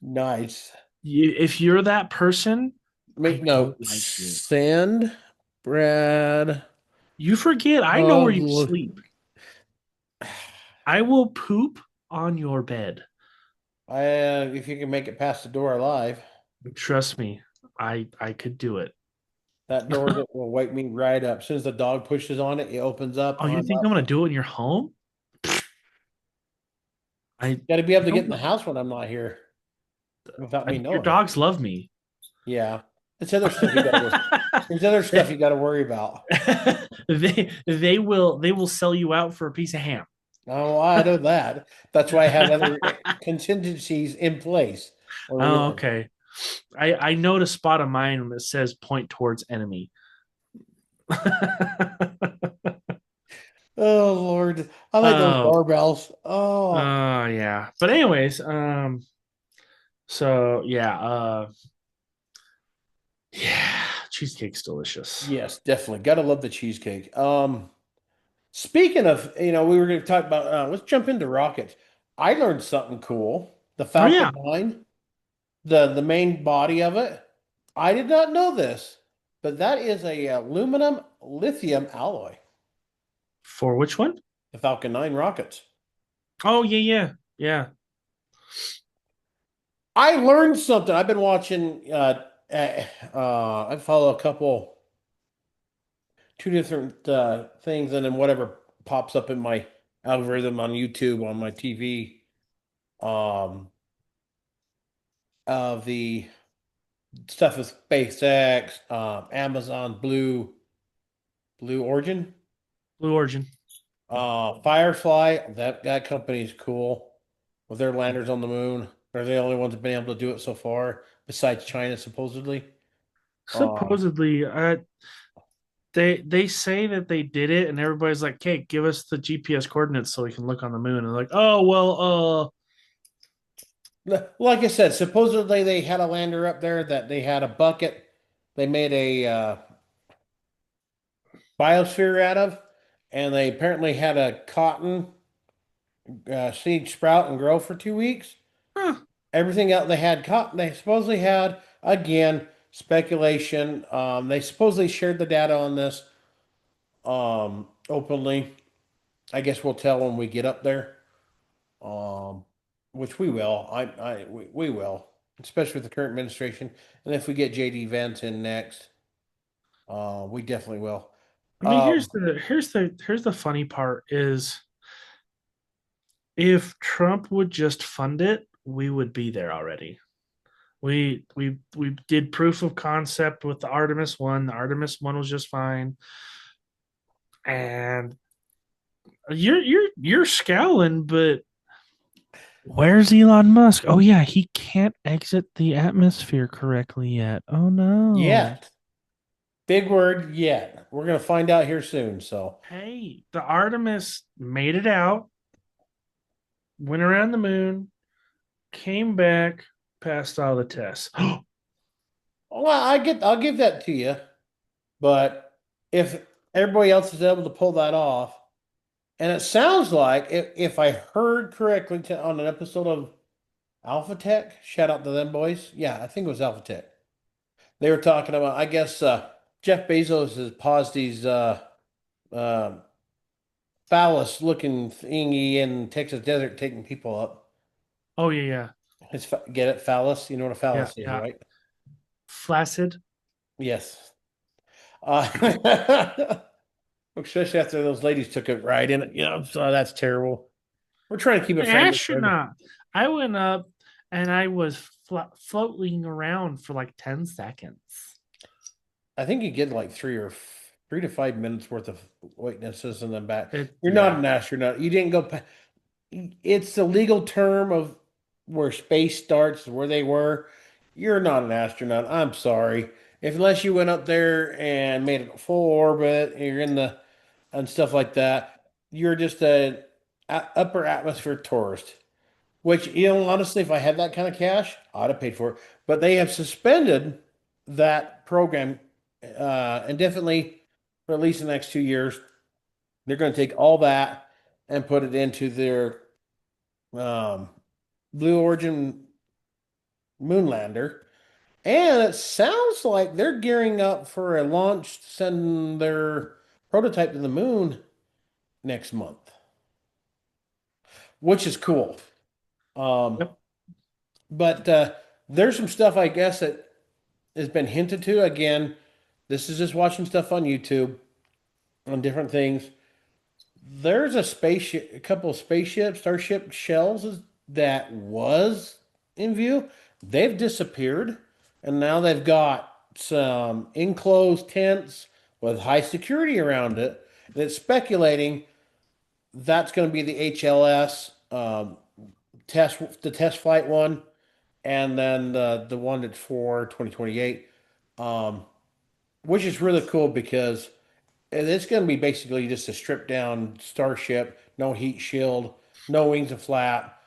Nice. If you're that person, I Make don't note. like you. Send Brad You forget, I know where you of sleep. I will poop on your bed. if you can make it past the door alive, Trust me, I could do it. that door that will wake me right up. As soon as the dog pushes on it, it opens up. Oh, you I'm think I'm up. gonna do it in your home? I Got to be able to get in the no, house when I'm not here without me your knowing it. dogs love me. Yeah. It's other stuff you got to worry. There's other stuff you got to worry about. They will sell you out for a piece of ham. Oh, I know that. That's why I have other contingencies in place where we Oh, live. okay. I know to spot a mine that says point towards enemy. Oh Lord, I like those Oh, doorbells. Oh, yeah. But anyways, so yeah, cheesecake's delicious. yes, definitely. Gotta love the cheesecake. Speaking of, we were going to talk about. Let's jump into rockets. I learned something cool. The Oh Falcon yeah. 9, the main body of it. I did not know this, but that is a aluminum lithium alloy. For which one? The Falcon 9 rockets. Oh yeah. Yeah. I learned something. I've been watching. I follow a couple, two different things, and then whatever pops up in my algorithm on YouTube on my TV. Um, of the stuff with SpaceX, Amazon Blue Origin, Blue Origin. Firefly. That company is cool with their landers on the moon. They're the only ones that have been able to do it so far, besides China, supposedly. Um, Supposedly, they say that they did it, and everybody's like, "Okay, give us the GPS coordinates so we can look on the moon." And they're like, "Oh well, like I said, supposedly they had a lander up there that they had a bucket. They made a biosphere out of, and they apparently had a cotton seed sprout and grow for 2 weeks. huh, Everything else they had cotton. They supposedly had again speculation. They supposedly shared the data on this. openly. I guess we'll tell when we get up there. Um, which we will. We will, especially with the current administration. And if we get JD Vance in next, we definitely will. I mean, Um, here's the funny part is if Trump would just fund it, we would be there already. We did proof of concept with the Artemis one. The Artemis one was just fine. And you're scowling, but where's Elon Musk? Oh yeah, he can't exit the atmosphere correctly yet. Oh no. yet, big word, yet. We're gonna find out here soon. So, Hey, the Artemis made it out, went around the moon, came back, passed all the tests. well, I'll give that to you. But if everybody else is able to pull that off, and it sounds like if I heard correctly on an episode of Alpha Tech, shout out to them boys. Yeah, I think it was Alpha Tech. They were talking about, I guess, Jeff Bezos has paused these uh, phallus looking thingy in Texas desert taking people up. Oh yeah, Get it? Phallus? You know what a yeah, phallus is, yeah. right? Flaccid. Yes. Especially after those ladies took it right in it. So that's terrible. We're trying to keep it family friendly. Astronaut. I went up and I was floating around for like 10 seconds. I think you get like 3 to 5 minutes worth of witnesses and then back. You're not Yeah. an astronaut. You didn't go. It's the legal term of where space starts, where they were. You're not an astronaut. I'm sorry. If unless you went up there and made it full orbit, and you're in the and stuff like that, you're just a upper atmosphere tourist. Which, honestly, if I had that kind of cash, I'd have paid for it. But they have suspended that program indefinitely for at least the next 2 years. They're going to take all that and put it into their um, Blue Origin moonlander. And it sounds like they're gearing up for a launch to send their prototype to the moon next month, which is cool. Um, Yep. but there's some stuff, I guess, that has been hinted to. Again, this is just watching stuff on YouTube on different things. There's a spaceship, a couple of spaceships, starship shells that was in view. They've disappeared, and now they've got some enclosed tents with high security around it. And it's speculating that's going to be the HLS the test flight one, and then the one that's for 2028, um, which is really cool because it's going to be basically just a stripped down starship, no heat shield, no wings and flat.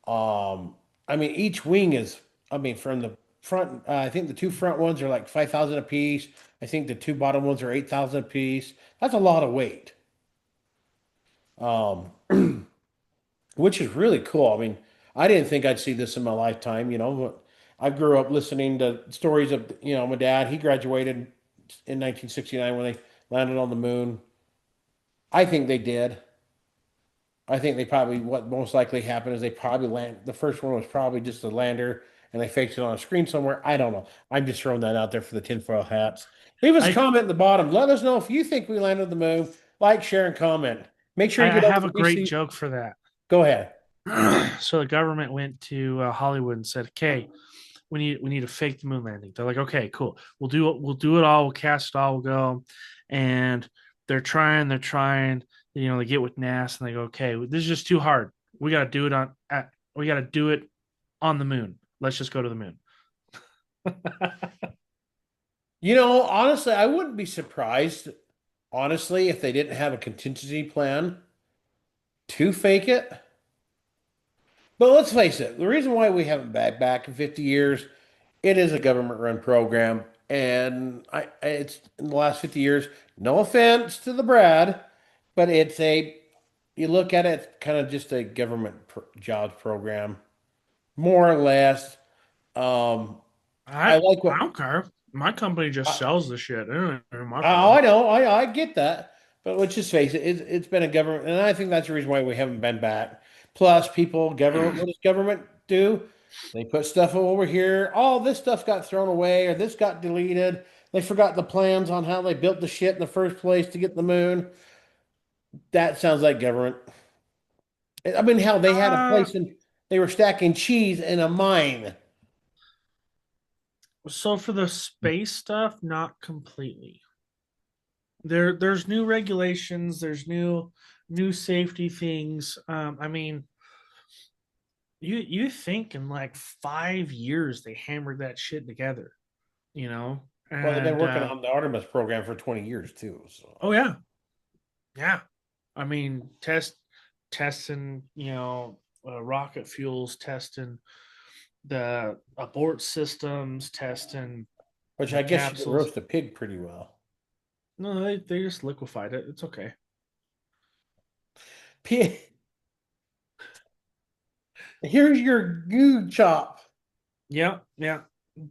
I mean, each wing is, I mean, from the front, I think the two front ones are like 5,000 a piece. I think the two bottom ones are 8,000 a piece. That's a lot of weight, um, which is really cool. I mean, I didn't think I'd see this in my lifetime. I grew up listening to stories of, my dad. He graduated in 1969 when they landed on the moon. I think they did. I think they probably what most likely happened is they probably land. The first one was probably just a lander, and they faked it on a screen somewhere. I don't know. I'm just throwing that out there for the tinfoil hats. Leave us a I comment at the bottom. Let us know if you think we landed the moon. Like, share, and comment. Make sure I you get over have to a great BC. joke for that. Go ahead. So the government went to Hollywood and said, "Okay, we need to fake the moon landing." They're like, "Okay, cool. We'll do it all. We'll cast it all. We'll go." And they're trying. They get with NASA and they go, "Okay, this is just too hard. We got to do it we got to do it on the moon. Let's just go to the moon." Honestly, I wouldn't be surprised, honestly, if they didn't have a contingency plan to fake it. But let's face it, the reason why we haven't back in 50 years, it is a government-run program, and it's in the last 50 years. No offense to the Brad, but you look at it, it's kind of just a jobs program, more or less. Um, I I like I what don't care. My company just I, sells the shit. It ain't my oh, problem. I know, I get that, But let's just face it, it's been a government, and I think that's the reason why we haven't been back. Plus, government, what does government do? They put stuff over here. All this stuff got thrown away, or this got deleted. They forgot the plans on how they built the shit in the first place to get the moon. That sounds like government. I mean, hell, they had a Uh, place and they were stacking cheese in a mine. so for the space stuff, not completely. There's new regulations, there's new safety things. I mean, you think in like 5 years they hammered that shit together, you know? Well, they've been And working on the Artemis program for 20 years too. So, oh yeah, yeah. I mean, testing, rocket fuels, testing the abort systems, testing which the I guess you can capsules. roast a pig pretty well. No, they just liquefied it. It's okay. Pig, here's your goo chop. Yeah, yeah.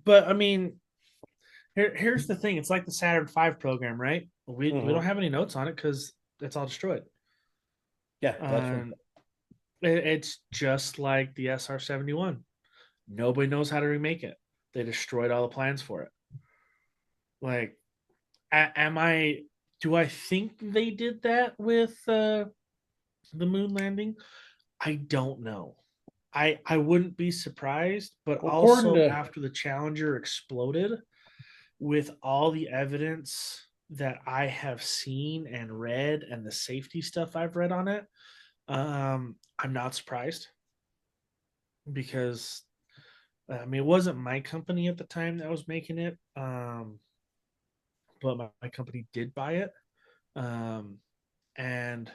But I mean, here's the thing. It's like the Saturn V program, right? We don't Hmm. have any notes on it because it's all destroyed. Yeah, that's what. Um, it's just like the SR-71. Nobody knows how to remake it. They destroyed all the plans for it. Like, am I? Do I think they did that with the moon landing? I don't know. I wouldn't be surprised, but According also to after the Challenger exploded, with all the evidence that I have seen and read and the safety stuff I've read on it, I'm not surprised because I mean it wasn't my company at the time that was making it, but my company did buy it, um, and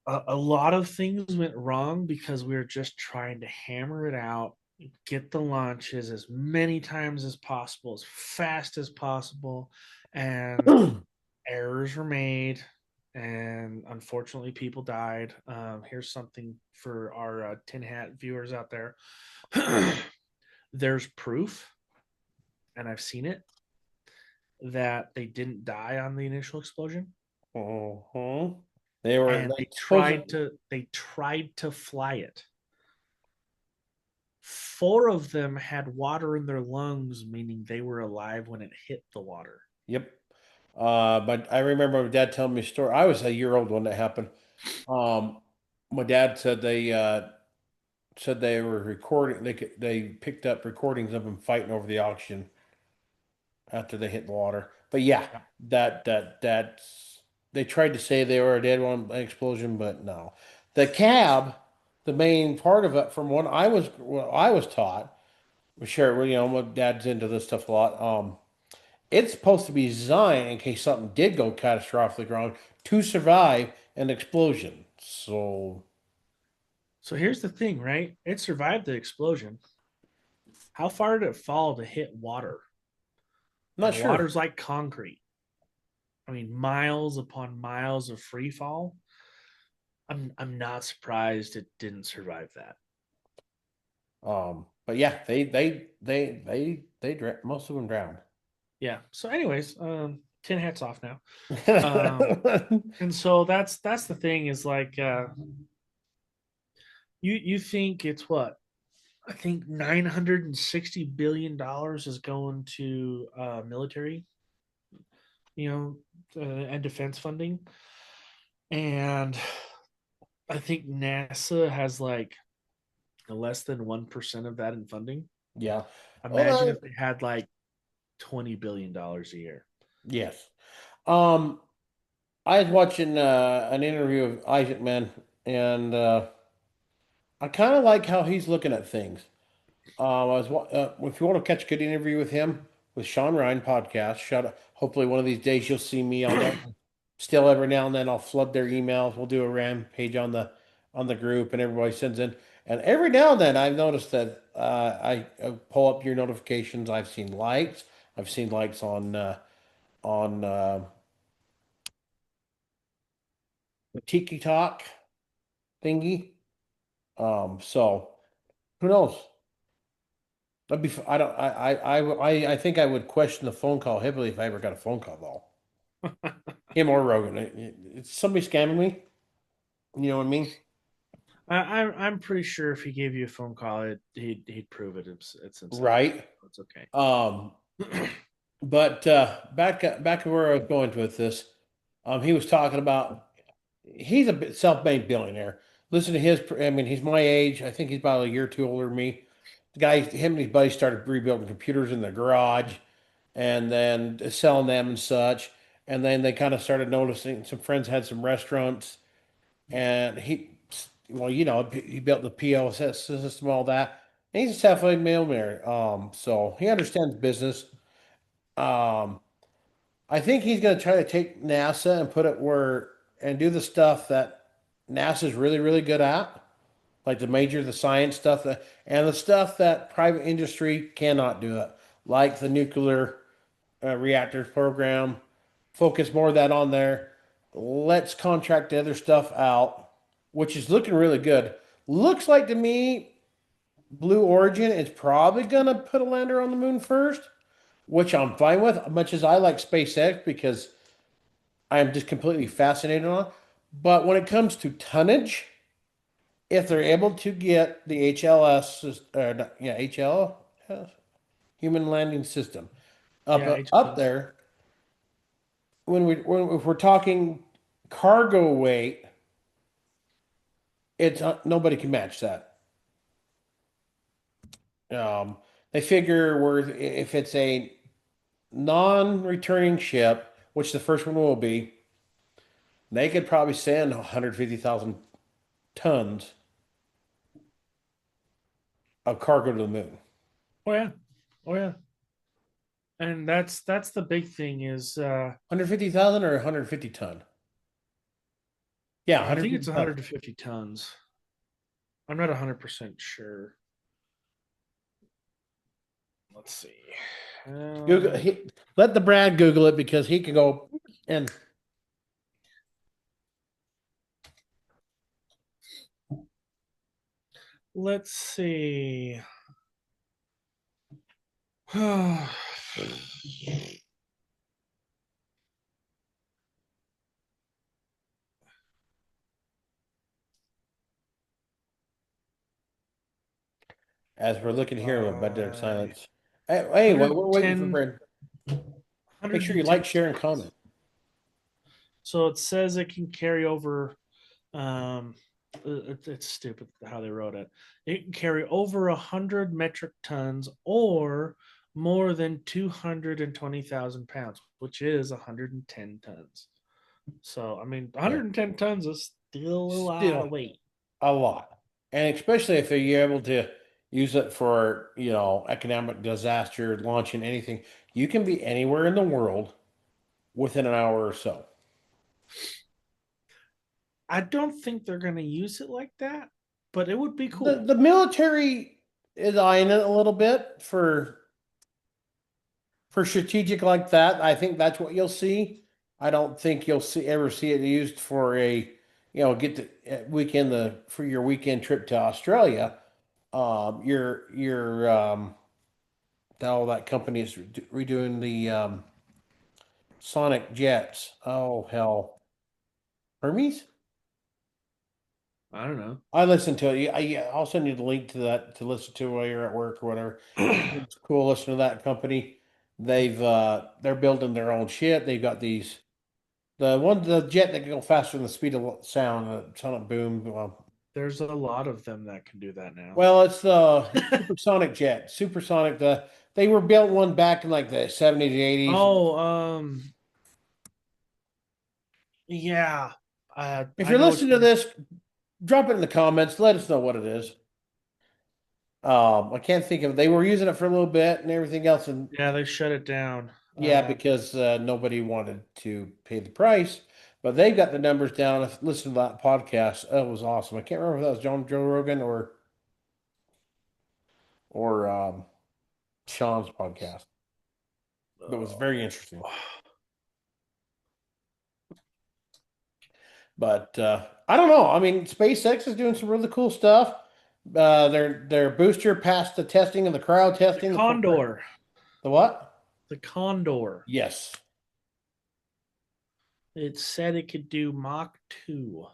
a lot of things went wrong because we were just trying to hammer it out, get the launches as many times as possible, as fast as possible, and errors were made. And unfortunately, people died. Here's something for our tin hat viewers out there. There's proof, and I've seen it, that they didn't die on the initial explosion, Mhm. They were and they supposed they tried to fly it. Four of them had water in their lungs, meaning they were alive when it hit the water. yep. But I remember my dad telling me a story. I was a year old when that happened. Um, my dad said they were recording. They picked up recordings of them fighting over the oxygen after they hit the water. But yeah, Yeah. that's they tried to say they were dead on an explosion, but no. The cab, the main part of it, from what I was taught, we share. Well, my dad's into this stuff a lot. It's supposed to be designed in case something did go catastrophically wrong to survive an explosion. So, So here's the thing, right? It survived the explosion. How far did it fall to hit water? not And sure. water's like concrete. I mean, miles upon miles of free fall. I'm not surprised it didn't survive that. But yeah, most of them drowned. Yeah. So, anyways, tin hats off now. And so that's the thing is like you think it's what I think $960 billion is going to military, and defense funding, and I think NASA has like less than 1% of that in funding. Yeah. Imagine Well, if they had like $20 billion a year. yes. Um, I was watching an interview of Isaac Man, and I kind of like how he's looking at things. If you want to catch a good interview with him with Sean Ryan podcast, shut up. Hopefully, one of these days you'll see me on there. Still, every now and then I'll flood their emails. We'll do a rampage on the group, and everybody sends in. And every now and then I've noticed that I pull up your notifications. I've seen likes. I've seen likes on the Tiki Talk thingy. So who knows? That'd be. I don't. I think I would question the phone call heavily if I ever got a phone call though. him or Rogan. It's somebody scamming me. You know what I mean? I'm pretty sure if he gave you a phone call, he'd prove it's himself. Right. It's okay. Um, but back to where I was going with this. He was talking about he's a self-made billionaire. Listen to his. I mean, he's my age. I think he's about a year or two older than me. The guy, him and his buddies started rebuilding computers in the garage, and then selling them and such. And then they kind of started noticing some friends had some restaurants, and well, he built the POS system, all that. And he's a self-made millionaire. So he understands business. Um, I think he's going to try to take NASA and put it where and do the stuff that NASA's really, really good at, like the science stuff and the stuff that private industry cannot do it, like the nuclear reactors program. Focus more of that on there. Let's contract the other stuff out, which is looking really good. Looks like to me, Blue Origin is probably going to put a lander on the moon first, which I'm fine with, much as I like SpaceX because I am just completely fascinated on. But when it comes to tonnage, if they're able to get the HLS, HL, Human Landing System, Yeah, up HLS. there, if we're talking cargo weight, it's nobody can match that. Um, they figure if it's a non-returning ship, which the first one will be, they could probably send 150,000 tons of cargo to the moon. Oh yeah, oh yeah. And that's the big thing is 150,000 or 150 ton? Yeah, I think it's 150 ton. 150 tons. I'm not 100% sure. Let's see. Google, let the Brad Google it because he can go and Let's see. as we're looking here with dead Uh, silence. Hey, we're waiting for 110, Brad. Make sure you 110 like, share, and tons. comment. So it says it can carry over. Um, it's stupid how they wrote it. It can carry over 100 metric tons or more than 220,000 pounds, which is 110 tons. So I mean, Yeah, 110 tons is still a lot still of weight. a lot, and especially if you're able to use it for economic disaster, launching anything. You can be anywhere in the world within an hour or so. I don't think they're going to use it like that, but it would be The cool. the military is eyeing it a little bit for strategic like that. I think that's what you'll see. I don't think you'll ever see it used for get the weekend for your weekend trip to Australia. Now that company is redoing the Sonic jets. Oh hell, Hermes. I don't know. I listened to it. Yeah, I'll send you the link to that to listen to while you're at work or whatever. It's cool listening to that company. They're building their own shit. They've got the jet that can go faster than the speed of sound, sonic boom. There's a lot of them that can do that now. Well, it's the supersonic jet, supersonic. They were built one back in like the 70s, 80s. Oh, yeah. If I you're know what listening to you. this, drop it in the comments. Let us know what it is. I can't think of it. They were using it for a little bit and everything else, and Yeah, they shut it down. yeah, because nobody wanted to pay the price. But they've got the numbers down. Listen to that podcast. That was awesome. I can't remember if that was Joe Rogan or Sean's podcast. But it was very interesting. But I don't know. I mean, SpaceX is doing some really cool stuff. Their booster passed the testing and the crowd The testing. Condor. The what? The Condor. Yes. It said it could do Mach 2.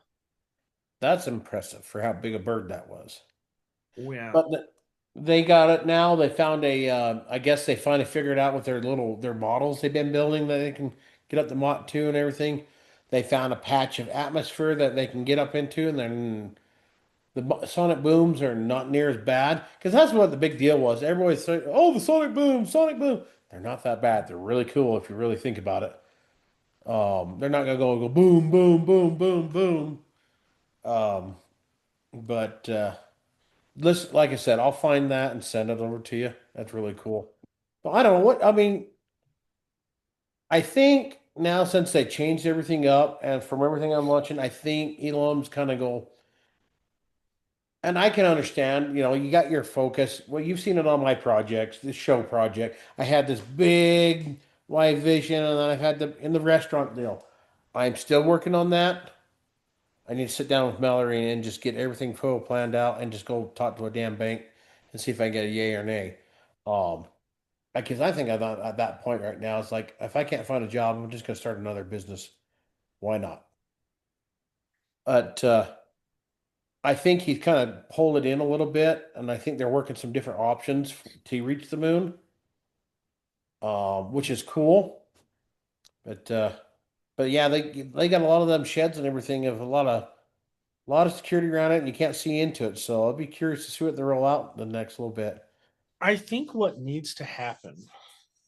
That's impressive for how big a bird that was. Yeah. But they got it now. They found I guess they finally figured out with their models they've been building that they can get up to Mach 2 and everything. They found a patch of atmosphere that they can get up into, and then sonic booms are not near as bad. Because that's what the big deal was. Everybody's saying, "Oh, the sonic boom, sonic boom." They're not that bad. They're really cool if you really think about it. They're not gonna go boom, boom, boom, boom, boom. Um, but listen, like I said, I'll find that and send it over to you. That's really cool. But I don't know what I mean. I think now since they changed everything up, and from everything I'm watching, I think Elon's kind of go. And I can understand, you got your focus. Well, you've seen it on my projects, this show project. I had this big wide vision, and then I've had in the restaurant deal. I'm still working on that. I need to sit down with Mallory and just get everything full planned out and just go talk to a damn bank and see if I can get a yay or nay. Um, because I think I'm at that point right now. It's like if I can't find a job, I'm just gonna start another business. Why not? But I think he's kind of pulled it in a little bit, and I think they're working some different options to reach the moon, which is cool. But but yeah, they got a lot of them sheds and everything of a lot of security around it, and you can't see into it. So I'll be curious to see what they roll out the next little bit. I think what needs to happen,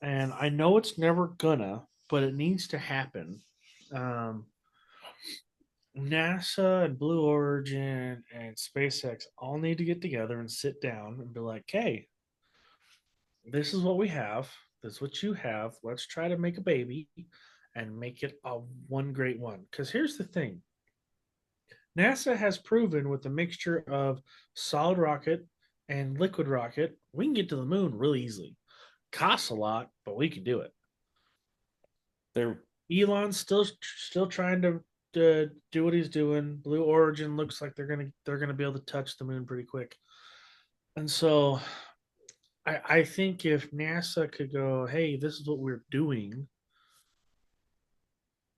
and I know it's never gonna, but it needs to happen. Um, NASA and Blue Origin and SpaceX all need to get together and sit down and be like, hey, this is what we have. This is what you have. Let's try to make a baby and make it a one great one. Because here's the thing NASA has proven with a mixture of solid rocket and liquid rocket, we can get to the moon really easily. Costs a lot, but we can do it. They're Elon's still trying to do what he's doing. Blue Origin looks like they're gonna be able to touch the moon pretty quick. And so I think if NASA could go, hey, this is what we're doing,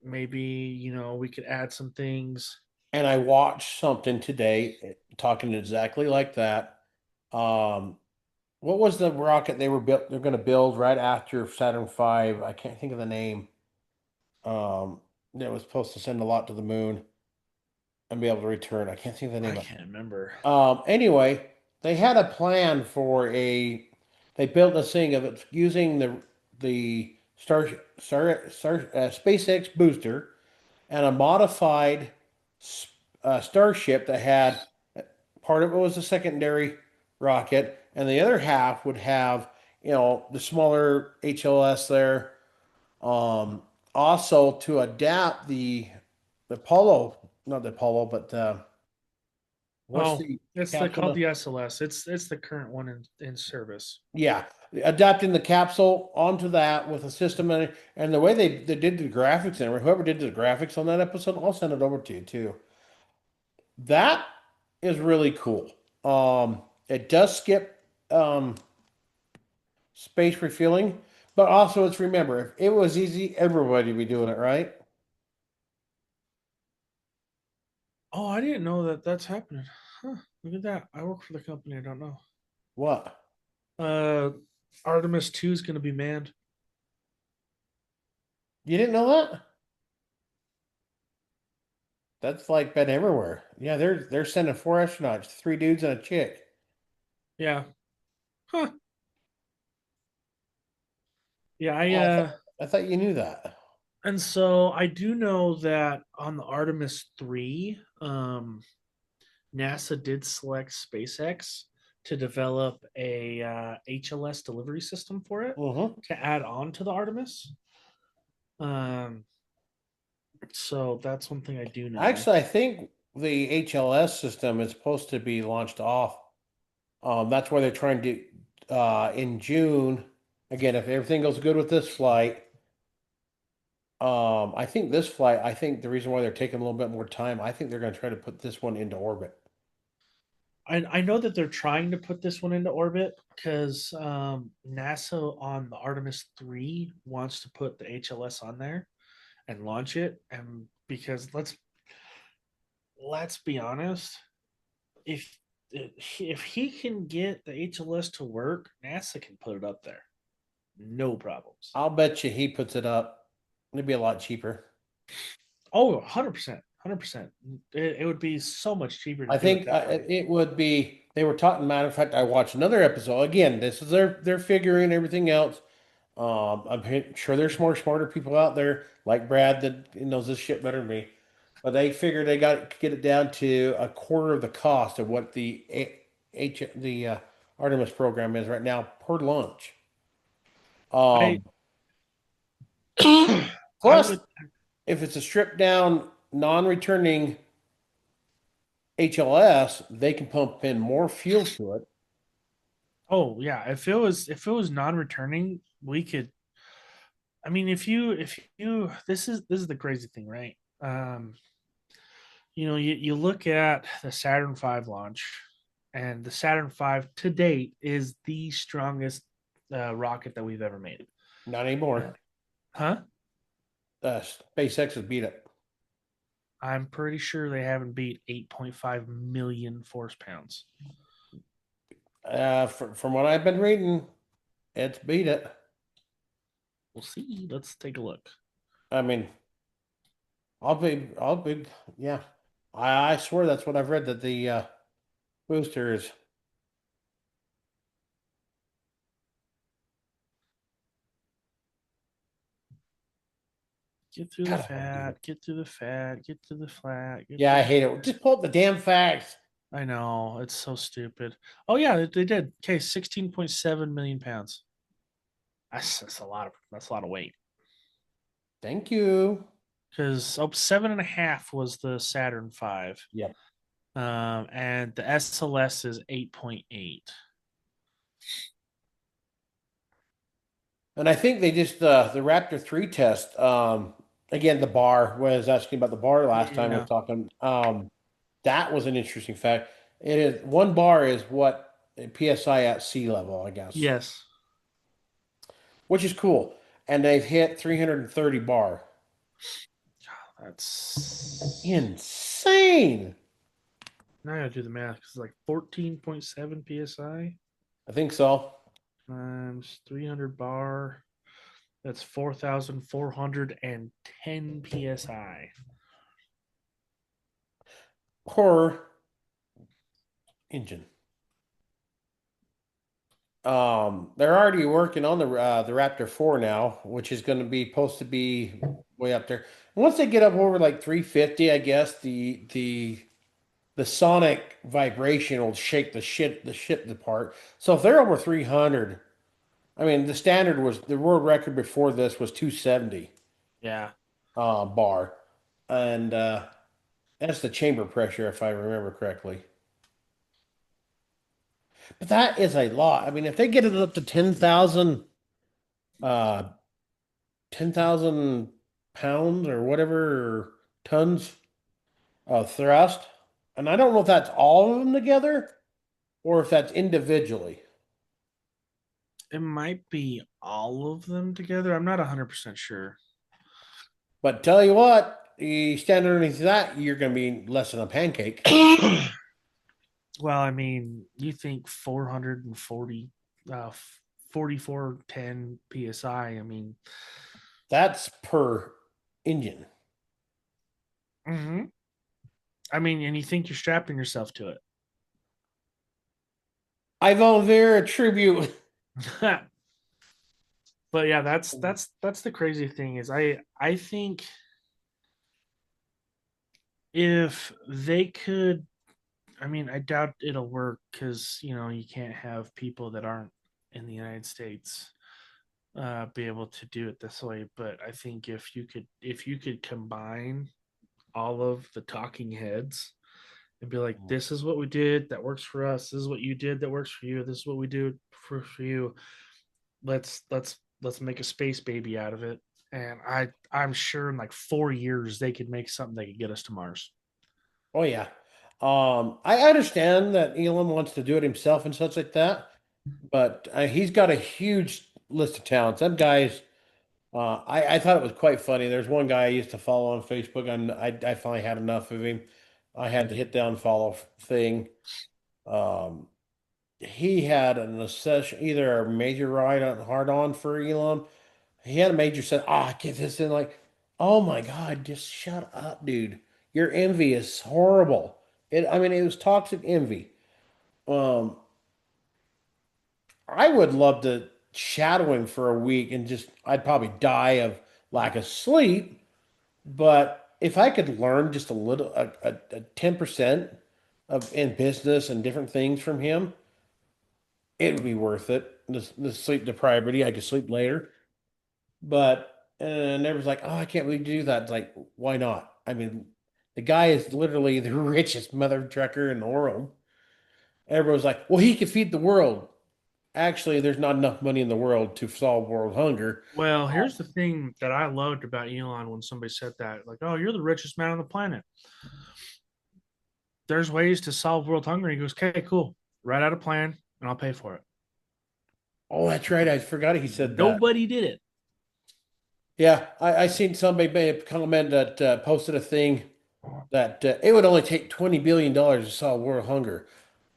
maybe we could add some things. and I watched something today talking exactly like that. Um, what was the rocket they're going to build right after Saturn V? I can't think of the name. That was supposed to send a lot to the moon and be able to return. I can't think of the I name of. can't remember. Anyway, they had a plan for a. They built this thing of it using the SpaceX booster and a modified starship that had part of it was a secondary rocket, and the other half would have the smaller HLS there. Um, Also to adapt the Apollo, not the Apollo, but what's Oh, the it's the called capsule? the SLS. It's the current one in service. Yeah, adapting the capsule onto that with a system and the way they did the graphics and whoever did the graphics on that episode, I'll send it over to you too. That is really cool. It does skip space refueling, but also it's remember if it was easy, everybody would be doing it, right? Oh, I didn't know that that's happening. Huh, look at that. I work for the company. I don't know. What? Uh, Artemis 2 is going to be manned. You didn't know that? That's like been everywhere. Yeah, they're sending four astronauts, three dudes and a chick. Yeah. Huh. Yeah, Oh, I thought you knew that. and so I do know that on the Artemis 3, NASA did select SpaceX to develop a HLS delivery system for it Hmm. to add on to the Artemis. Um, so that's one thing I do know. Actually, I think the HLS system is supposed to be launched off. That's why they're trying to in June. Again, if everything goes good with this flight, I think this flight, I think the reason why they're taking a little bit more time, I think they're going to try to put this one into orbit. I know that they're trying to put this one into orbit because NASA on the Artemis 3 wants to put the HLS on there. and launch it. And because let's be honest, if if he can get the HLS to work, NASA can put it up there, no problems. I'll bet you he puts it up. It'd be a lot cheaper. Oh, 100%, 100%. It would be so much cheaper to I do it think that way. it would be. They were talking. Matter of fact, I watched another episode. Again, this is their figuring everything else. Sure there's more smarter people out there like Brad that knows this shit better than me. But they figured they got to get it down to a quarter of the cost of what the Artemis program is right now per launch. I Um, I Plus, would. if it's a stripped down, non-returning HLS, they can pump in more fuel to it. Oh yeah, if it was non-returning, we could. I mean, if you this is the crazy thing, right? You look at the Saturn V launch, and the Saturn V to date is the strongest rocket that we've ever made. Not Uh, anymore. huh? SpaceX has beat it. I'm pretty sure they haven't beat 8.5 million force pounds. From what I've been reading, it's beat it. We'll see. Let's take a look. I mean, I'll be, yeah. I swear that's what I've read that the booster is. Get through the God, I want to do it. fat, get through the fat, get to the flat, get Yeah, to I the hate it. flat. Just pull up the damn facts. I know, it's so stupid. Oh yeah, they did. Okay, 16.7 million pounds. That's a lot of weight. Thank you. Because 7.5 was the Saturn V. Yep. And the SLS is 8.8. And I think they just the Raptor 3 test. Again, the bar was asking about the bar last time we were Yeah. talking. That was an interesting fact. It is one bar is what PSI at sea level, I guess, Yes. which is cool. And they've hit 330 bar. That's Insane. now I gotta do the math because it's like 14.7 psi I think so. times 300 bar. That's 4,410 psi. Per engine. They're already working on the Raptor 4 now, which is going to be supposed to be way up there. Once they get up over like 350, I guess the sonic vibration will shake the ship apart. So if they're over 300, I mean the world record before this was 270 Yeah. bar, and that's the chamber pressure if I remember correctly. But that is a lot. I mean, if they get it up to uh 10,000 pounds or whatever or tons of thrust, and I don't know if that's all of them together or if that's individually. It might be all of them together. I'm not 100% sure. But tell you what, you stand underneath that, you're going to be less than a pancake. Well, I mean, you think 440, 4410 psi. I mean, That's per engine. mhm. I mean, and you think you're strapping yourself to it. I volunteer a tribute. But yeah, that's the crazy thing is I think if they could, I mean, I doubt it'll work because you can't have people that aren't in the United States be able to do it this way. But I think if you could combine all of the talking heads and be like, this is what we did that works for us. This is what you did that works for you. This is what we do for you. Let's make a space baby out of it. And I'm sure in like 4 years they could make something that could get us to Mars. Oh yeah. I understand that Elon wants to do it himself and such like that, but he's got a huge list of talents. That guy's I thought it was quite funny. There's one guy I used to follow on Facebook, and I finally had enough of him. I had to hit the unfollow thing. Um, he had an obsession, either a major ride on hard on for Elon. He had a major said, "Ah, get this in." Like, oh my God, just shut up, dude. Your envy is horrible. I mean, it was toxic envy. Um, I would love to shadow him for a week and just, I'd probably die of lack of sleep. But if I could learn just a little, 10% of in business and different things from him, it would be worth it. The sleep depravity, I could sleep later. But and everyone's like, "Oh, I can't believe you do that." It's like, why not? I mean, the guy is literally the richest mother trucker in the world. Everyone's like, "Well, he could feed the world." Actually, there's not enough money in the world to solve world hunger. Well, here's the thing that I loved about Elon when somebody said that, like, "Oh, you're the richest man on the planet." There's ways to solve world hunger. He goes, "Okay, cool. Write out a plan, and I'll pay for it." Oh, that's right. I forgot he said that. Nobody did it. Yeah, I seen somebody made a comment that posted a thing that it would only take $20 billion to solve world hunger.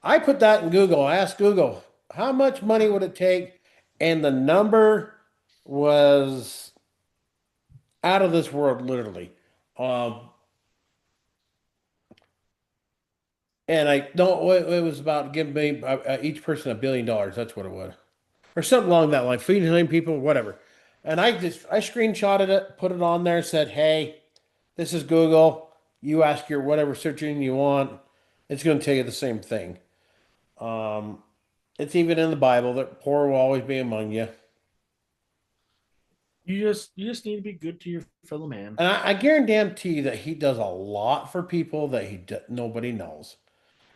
I put that in Google. I asked Google, how much money would it take? And the number was out of this world, literally. Um, and I don't, it was about giving me each person $1 billion. That's what it was. Or something along that line, feeding million people, whatever. And I screenshotted it, put it on there, said, hey, this is Google. You ask your whatever search engine you want. It's going to tell you the same thing. Um, it's even in the Bible that poor will always be among you. You just need to be good to your fellow man. And I guarantee you that he does a lot for people that nobody knows.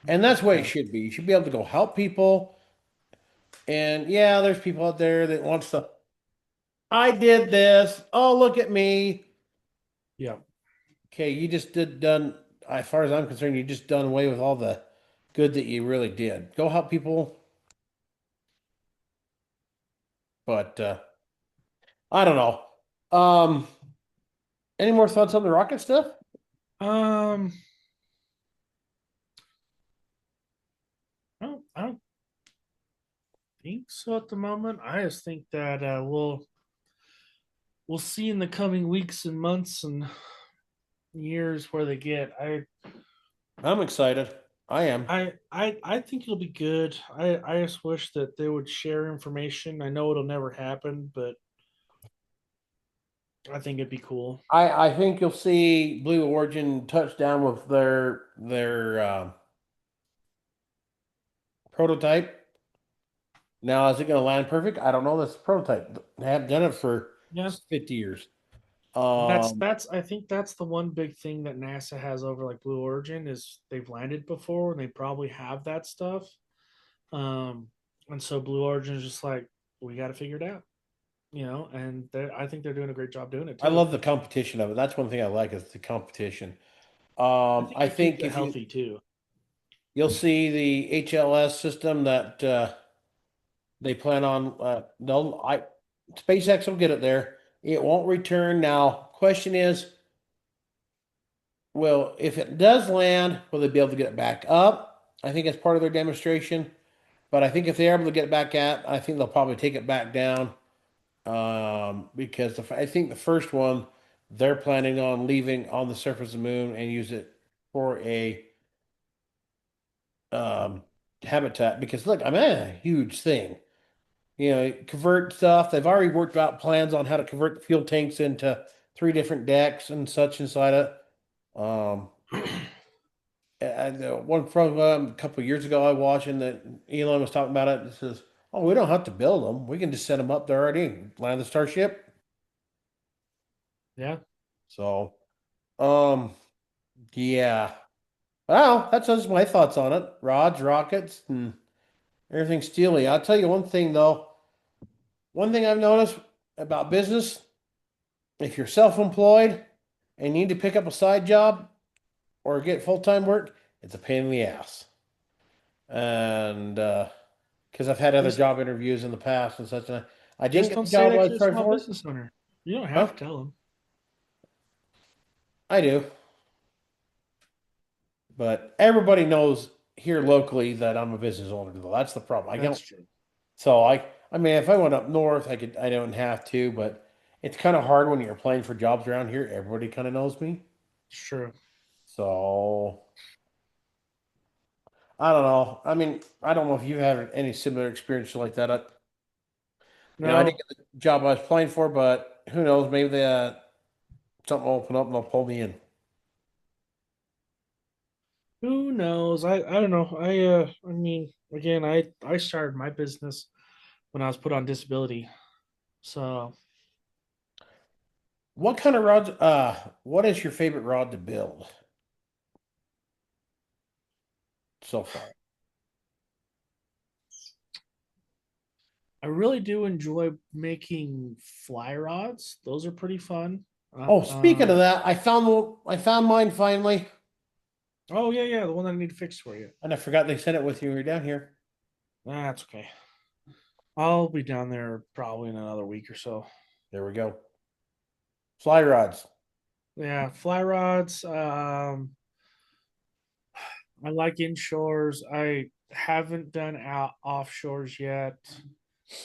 And that's what it Yeah. should be. You should be able to go help people. And yeah, there's people out there that wants to, I did this. Oh, look at me. Yeah. Okay, you just done, as far as I'm concerned, you just done away with all the good that you really did. Go help people. But I don't know. Um, any more thoughts on the rocket stuff? Um, I don't think so at the moment. I just think that we'll see in the coming weeks and months and years where they get. I'm excited. I am. I think it'll be good. I just wish that they would share information. I know it'll never happen, but I think it'd be cool. I think you'll see Blue Origin touch down with their prototype. Now, is it going to land perfect? I don't know. That's a prototype. They haven't done it for Yeah, 50 years. that's Um, that's I think that's the one big thing that NASA has over like Blue Origin is they've landed before and they probably have that stuff. Um, and so Blue Origin is just like we got to figure it out, and I think they're doing a great job doing it I too. love the competition of it. That's one thing I like is the competition. I think I it keeps think it healthy too. you'll see the HLS system that they plan on, SpaceX will get it there. It won't return now. Question is, well, if it does land, will they be able to get it back up? I think it's part of their demonstration. But I think if they're able to get it back at, I think they'll probably take it back down. Because I think the first one they're planning on leaving on the surface of the moon and use it for a um, habitat. Because look, I mean, that's a huge thing. Convert stuff. They've already worked out plans on how to convert the fuel tanks into three different decks and such inside it. Um, and one program a couple of years ago I watched and that Elon was talking about it. It says, "Oh, we don't have to build them. We can just set them up there already. Land the Starship." Yeah. So, um, yeah. Well, that's just my thoughts on it. Rods, rockets, and everything steely. I'll tell you one thing though. One thing I've noticed about business, if you're self-employed and need to pick up a side job or get full-time work, it's a pain in the ass. And because I've had other Just job interviews in the past and such, and I didn't just get don't the say job I that was you're a trying small for. business owner. You don't have Huh? to tell them. I do, but everybody knows here locally that I'm a business owner. Though that's the problem. I That's don't. true. So I mean, if I went up north, I could. I don't have to, but it's kind of hard when you're applying for jobs around here. Everybody kind of knows me. It's true. So I don't know. I mean, I don't know if you have any similar experience like that. I didn't No, get the job I was applying for, but who knows? Maybe something will open up and they'll pull me in. who knows? I don't know. I mean, again, I started my business when I was put on disability. So What kind of rods? What is your favorite rod to build so far? I really do enjoy making fly rods. Those are pretty fun. Oh, speaking of that, I found mine finally, Oh yeah, yeah, the one that I need to fix for you. and I forgot they sent it with you when you were down here. That's okay. I'll be down there probably in another week or so. There we go. Fly rods. Yeah, fly rods. I like inshores. I haven't done out offshores yet.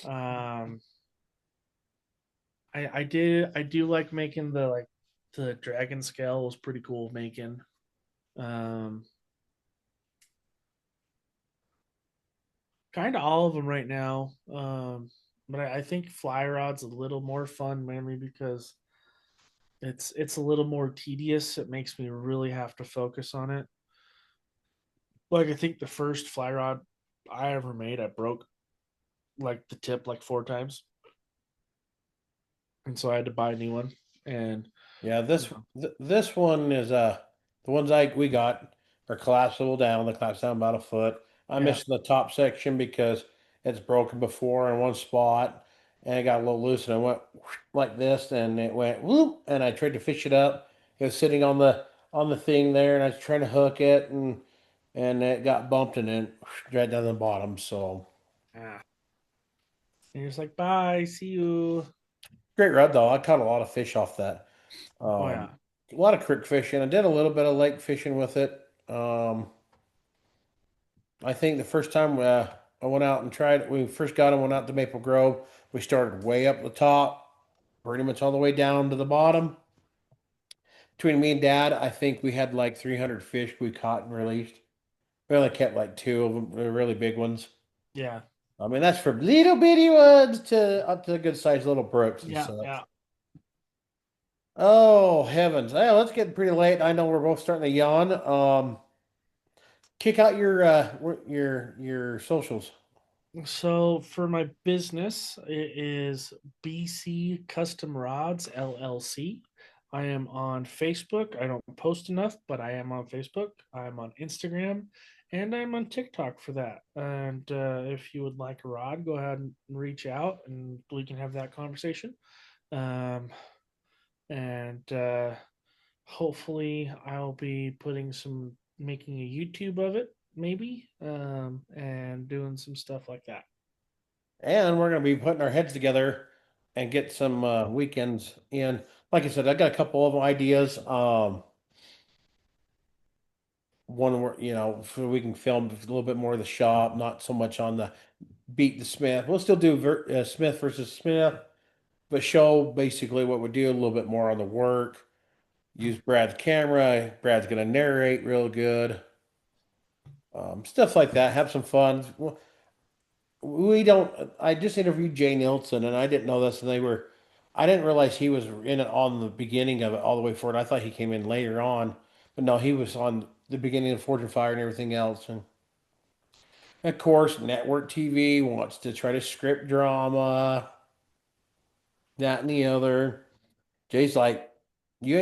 Um, I do like making the dragon scale was pretty cool making. Um, Kind of all of them right now. But I think fly rod's a little more fun, mainly because it's a little more tedious. It makes me really have to focus on it. Like I think the first fly rod I ever made, I broke like the tip like 4 times, and so I had to buy a new one. And Yeah, you know, this one is the ones I we got are collapsible down. They collapse down about a foot. I'm yeah, missing the top section because it's broken before in one spot, and it got a little loose, and I went like this, and it went whoop, and I tried to fish it up. It was sitting on the thing there, and I was trying to hook it, and it got bumped and then right down the bottom. So yeah. And you're just like, bye, see you. great rod though. I caught a lot of fish off that. Oh yeah, A lot of creek fishing. I did a little bit of lake fishing with it. I think the first time I went out and tried it, we first got it, went out to Maple Grove. We started way up the top, pretty much all the way down to the bottom. Between me and Dad, I think we had like 300 fish we caught and released. We only kept like two of them, the really big ones. yeah, I mean, that's from little bitty ones to up to good sized little brooks and yeah, such. yeah. Oh heavens! Hey, let's get pretty late. I know we're both starting to yawn. Kick out your socials. So for my business, it is BC Custom Rods LLC. I am on Facebook. I don't post enough, but I am on Facebook. I'm on Instagram, and I'm on TikTok for that. And if you would like a rod, go ahead and reach out, and we can have that conversation. Um, and hopefully, I'll be making a YouTube of it, maybe, and doing some stuff like that. And we're going to be putting our heads together and get some weekends in. Like I said, I got a couple of ideas. One where so we can film a little bit more of the shop, not so much on the beat the Smith. We'll still do Smith versus Smith, but show basically what we do a little bit more on the work. Use Brad's camera. Brad's going to narrate real good. Stuff like that. Have some fun. We don't. I just interviewed Jay Nielsen, and I didn't know this, and they were. I didn't realize he was in it on the beginning of it all the way forward. I thought he came in later on, but no, he was on the beginning of Forge and Fire and everything else. And of course, network TV wants to try to script drama, that and the other. Jay's like, you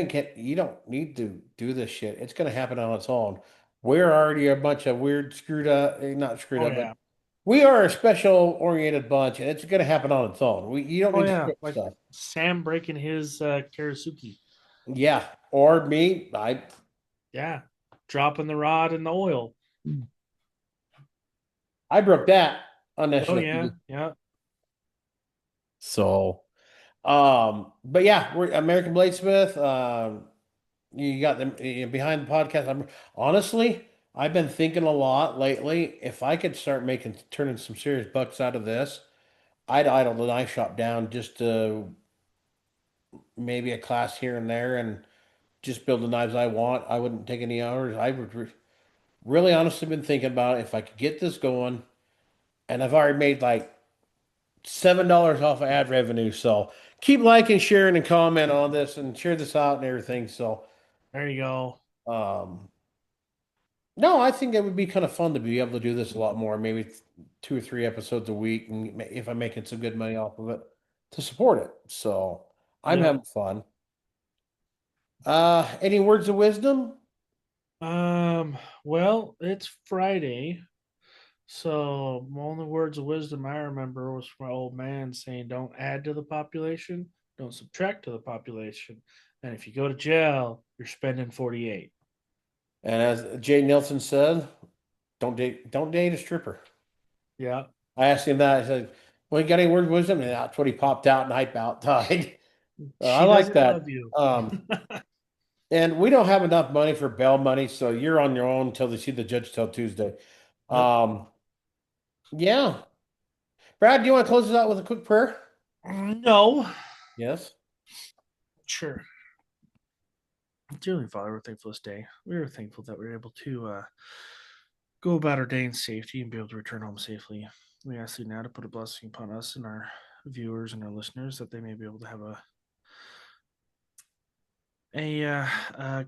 don't need to do this shit. It's gonna happen on its own. We're already a bunch of weird, screwed up, not screwed Oh up, but yeah. we are a special oriented bunch, and it's going to happen on its own. You don't Oh need to yeah. script Like stuff. Sam breaking his Karasuki. Yeah, or me, Yeah. Dropping the rod in the oil. I broke that on Oh national yeah. TV. Yeah. So, But yeah, we're American Bladesmith. You got them behind the podcast. Honestly, I've been thinking a lot lately. If I could start turning some serious bucks out of this, I'd idle the knife shop down just to maybe a class here and there and just build the knives I want. I wouldn't take any hours. I would really honestly been thinking about if I could get this going, and I've already made like $7 off of ad revenue. So keep liking, sharing, and comment on this and share this out and everything. So There you go. um no, I think it would be kind of fun to be able to do this a lot more, maybe 2 or 3 episodes a week, and if I'm making some good money off of it to support it. So I'm Yep. having fun. Any words of wisdom? Well, it's Friday. So, my only words of wisdom I remember was from my old man saying, "Don't add to the population, don't subtract to the population. And if you go to jail, you're spending 48." And as Jay Nelson said, don't date a stripper. Yeah. I asked him that. I said, "Well, you got any words of wisdom?" And that's what he popped out and hype out died. I She like doesn't love that. you. And we don't have enough money for bail money, so you're on your own until they see the judge till Tuesday. Yep. Um, yeah. Brad, do you want to close this out with a quick prayer? No. Yes. Sure. Dearly Father, we're thankful this day. We are thankful that we are able to go about our day in safety and be able to return home safely. We ask you now to put a blessing upon us and our viewers and our listeners that they may be able to have a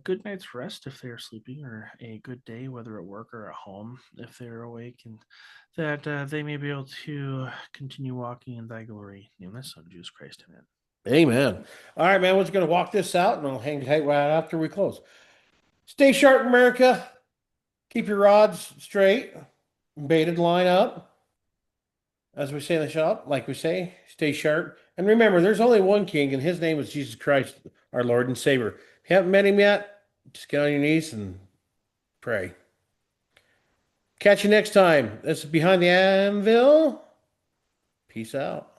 good night's rest if they are sleeping, or a good day, whether at work or at home, if they are awake, and that they may be able to continue walking in thy glory. In the Son, Jesus Christ, amen. Amen. All right, man. We're just going to walk this out and I'll hang tight right after we close. Stay sharp, America. Keep your rods straight, baited line up. As we say in the shop, like we say, stay sharp. And remember, there's only one king, and his name is Jesus Christ, our Lord and Savior. If you haven't met him yet, just get on your knees and pray. Catch you next time. This is Behind the Anvil. Peace out.